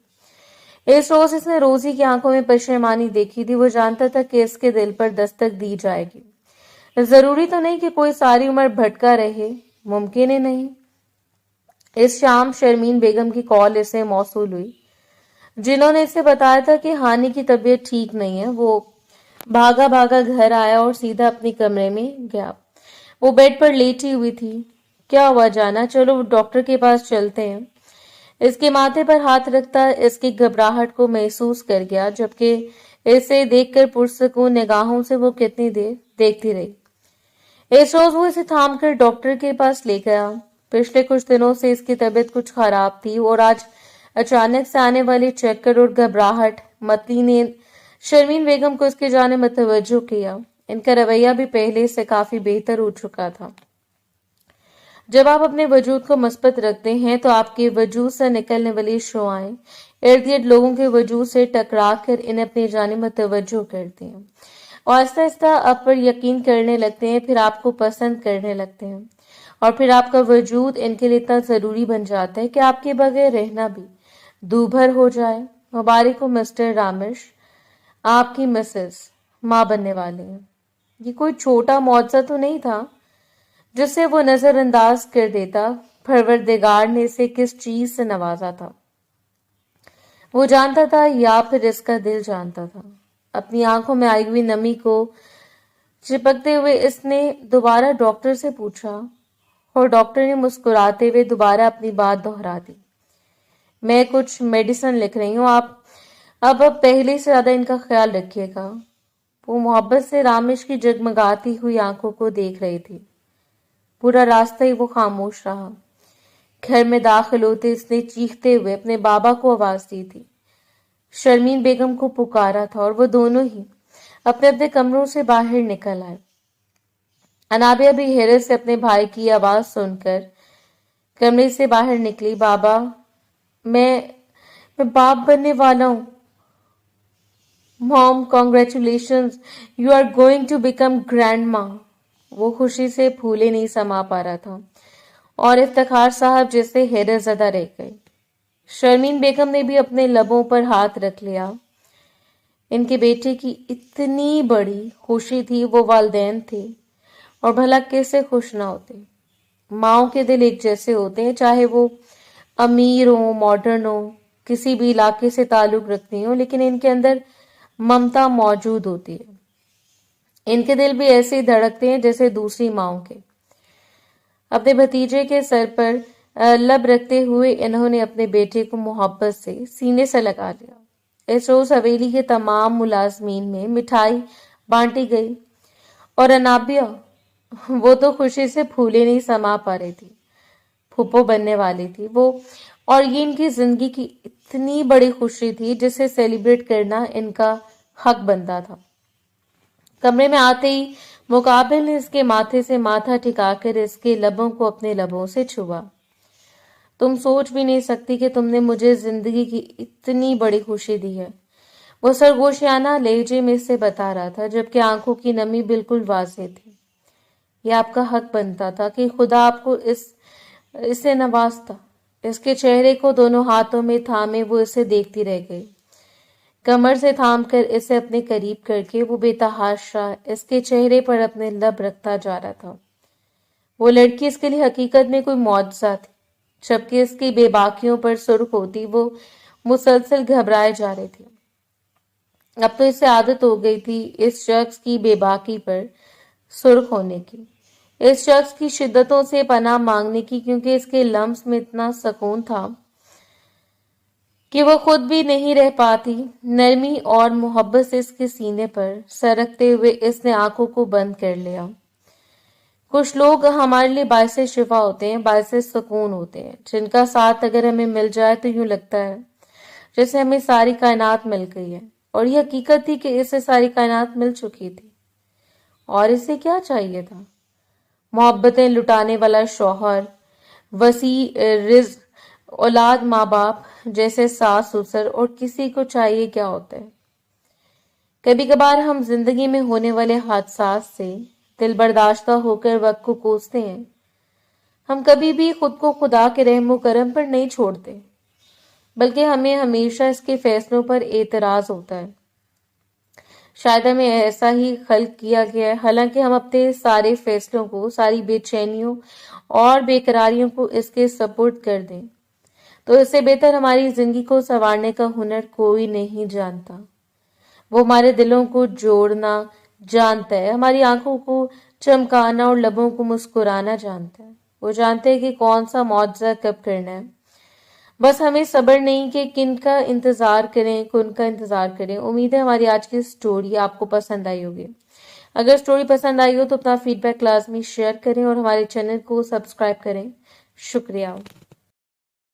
इस रोज इसने रोजी की आंखों में पशेमानी देखी थी। वो जानता था कि इसके दिल पर दस्तक दी जाएगी। जरूरी तो नहीं कि कोई सारी उम्र भटका रहे, मुमकिन ही नहीं। इस शाम शर्मीन बेगम की कॉल इसे मौसूल हुई, जिन्होंने इसे बताया था कि हानि की तबीयत ठीक नहीं है। वो भागा भागा घर आया और सीधा अपने कमरे में गया। वो बेड पर लेटी हुई थी। क्या हुआ जाना, चलो डॉक्टर के पास चलते हैं। इसके माथे पर हाथ रखता इसकी घबराहट को महसूस कर गया, जबकि इसे देखकर पुरसकून निगाहों से वो कितनी देर देखती रही। इस रोज वो इसे थाम कर डॉक्टर के पास ले गया। पिछले कुछ दिनों से इसकी तबीयत कुछ खराब थी और आज अचानक से आने वाले चक्कर और घबराहट मतली ने शर्मीन बेगम को इसके जाने में तवज्जो किया। इनका रवैया भी पहले से काफी बेहतर हो चुका था। जब आप अपने वजूद को मस्बत रखते हैं तो आपके वजूद से निकलने वाली शुआएं इर्द गिर्द लोगों के वजूद से टकरा कर इन्हें अपनी जानिब मुतवज्जो करती हैं और आहिस्ता आहिस्ता आप पर यकीन करने लगते हैं, फिर आपको पसंद करने लगते हैं और फिर आपका वजूद इनके लिए इतना जरूरी बन जाता है कि आपके बगैर रहना भी दूभर हो जाए। मुबारक हो मिस्टर रामेश, आपकी मिसेस माँ बनने वाली हैं। ये कोई छोटा मुआवजा तो नहीं था जिसे वो नजरअंदाज कर देता। परवरदिगार ने इसे किस चीज से नवाजा था वो जानता था, या फिर इसका दिल जानता था। अपनी आंखों में आई हुई नमी को चिपकते हुए इसने दोबारा डॉक्टर से पूछा और डॉक्टर ने मुस्कुराते हुए दोबारा अपनी बात दोहरा दी। मैं कुछ मेडिसिन लिख रही हूँ, आप अब पहले से ज्यादा इनका ख्याल रखिएगा। वो मोहब्बत से रामेश की जगमगाती हुई आंखों को देख रही थी। पूरा रास्ता ही वो खामोश रहा। घर में दाखिल होते इसने चीखते हुए अपने बाबा को आवाज दी थी, शर्मीन बेगम को पुकारा था और वो दोनों ही अपने अपने कमरों से बाहर निकल आए। अनाबिया भी हैरत से अपने भाई की आवाज सुनकर कमरे से बाहर निकली। बाबा, मैं बाप बनने वाला हूं। Mom, congratulations, you are going to become grandma. वो खुशी से फूले नहीं समा पा रहा था और इफ्तिखार साहब जैसे हैरत ज़दा रह गए। शर्मीन बेगम ने भी अपने लबों पर हाथ रख लिया। इनके बेटे की इतनी बड़ी खुशी थी, वो वालिदैन थे और भला कैसे खुश ना होते। माओ के दिल एक जैसे होते हैं, चाहे वो अमीर हो, मॉडर्न हो, किसी भी इलाके से ताल्लुक रखती हो, लेकिन इनके अंदर ममता मौजूद होती है। इनके दिल भी ऐसे ही धड़कते हैं जैसे दूसरी माओ के। अपने भतीजे के सर पर लब रखते हुए इन्होंने अपने बेटे को मोहब्बत से सीने से लगा लिया। इस रोज हवेली के तमाम मुलाजमीन में मिठाई बांटी गई और अनाबिया, वो तो खुशी से फूले नहीं समा पा रही थी। फूफो बनने वाली थी वो, और ये इनकी जिंदगी की इतनी बड़ी खुशी थी जिसे सेलिब्रेट करना इनका हक बनता था। कमरे में आते ही मुकाबिल ने इसके माथे से माथा टिकाकर इसके लबों को अपने लबों से छुआ। तुम सोच भी नहीं सकती कि तुमने मुझे जिंदगी की इतनी बड़ी खुशी दी है, वो सरगोशियाना लहजे में से बता रहा था, जबकि आंखों की नमी बिल्कुल वाज़ेह थी। यह आपका हक बनता था कि खुदा आपको इससे नवाजता। इसके चेहरे को दोनों हाथों में थामे वो इसे देखती रह गई। कमर से थाम कर इसे अपने करीब करके वो बेतहाशा इसके चेहरे पर अपने लब रखता जा रहा था। वो लड़की इसके लिए हकीकत में कोई मौजज़ा थी। जबकि इसकी बेबाकियों पर सुर्ख होती वो मुसलसल घबराए जा रहे थे। अब तो इसे आदत हो गई थी इस शख्स की बेबाकी पर सुर्ख होने की, इस शख्स की शिद्दतों से पनाह मांगने की, क्योंकि इसके लम्स में इतना सुकून था कि वो खुद भी नहीं रह पाती। नरमी और मोहब्बत से इसके सीने पर सरकते हुए इसने आंखों को बंद कर लिया। कुछ लोग हमारे लिए बायस शिफा होते हैं, बायस सुकून होते हैं, जिनका साथ अगर हमें मिल जाए तो यूं लगता है जैसे हमें सारी कायनात मिल गई है। और ये हकीकत थी कि इसे सारी कायनात मिल चुकी थी और इसे क्या चाहिए था। मोहब्बतें लुटाने वाला शौहर, वसी रिज़्क, औलाद, माँ बाप जैसे सास ससुर, और किसी को चाहिए क्या होता है। कभी कभार हम जिंदगी में होने वाले हादसात से दिल बर्दाश्ता होकर वक्त को कोसते हैं। हम कभी भी खुद को खुदा के रहमो करम पर नहीं छोड़ते, बल्कि हमें हमेशा इसके फैसलों पर एतराज होता है। शायद हमें ऐसा ही खल्क किया गया है, हालांकि हम अपने सारे फैसलों को, सारी बेचैनियों और बेकरारियों को इसके सपुर्द कर दें, तो इससे बेहतर हमारी जिंदगी को संवारने का हुनर कोई नहीं जानता। वो हमारे दिलों को जोड़ना जानता है, हमारी आंखों को چمکانا اور لبوں کو مسکرانا جانتا ہے۔ وہ جانتے ہیں کہ کون سا معجزہ کب کرنا ہے۔ بس ہمیں صبر نہیں کہ کن کا انتظار کریں۔ امید ہے ہماری آج کی سٹوری آپ کو پسند آئی ہوگی۔ اگر سٹوری پسند آئی ہو تو اپنا فیڈ بیک لازمی شیئر کریں اور ہمارے چینل کو سبسکرائب کریں۔ شکریہ۔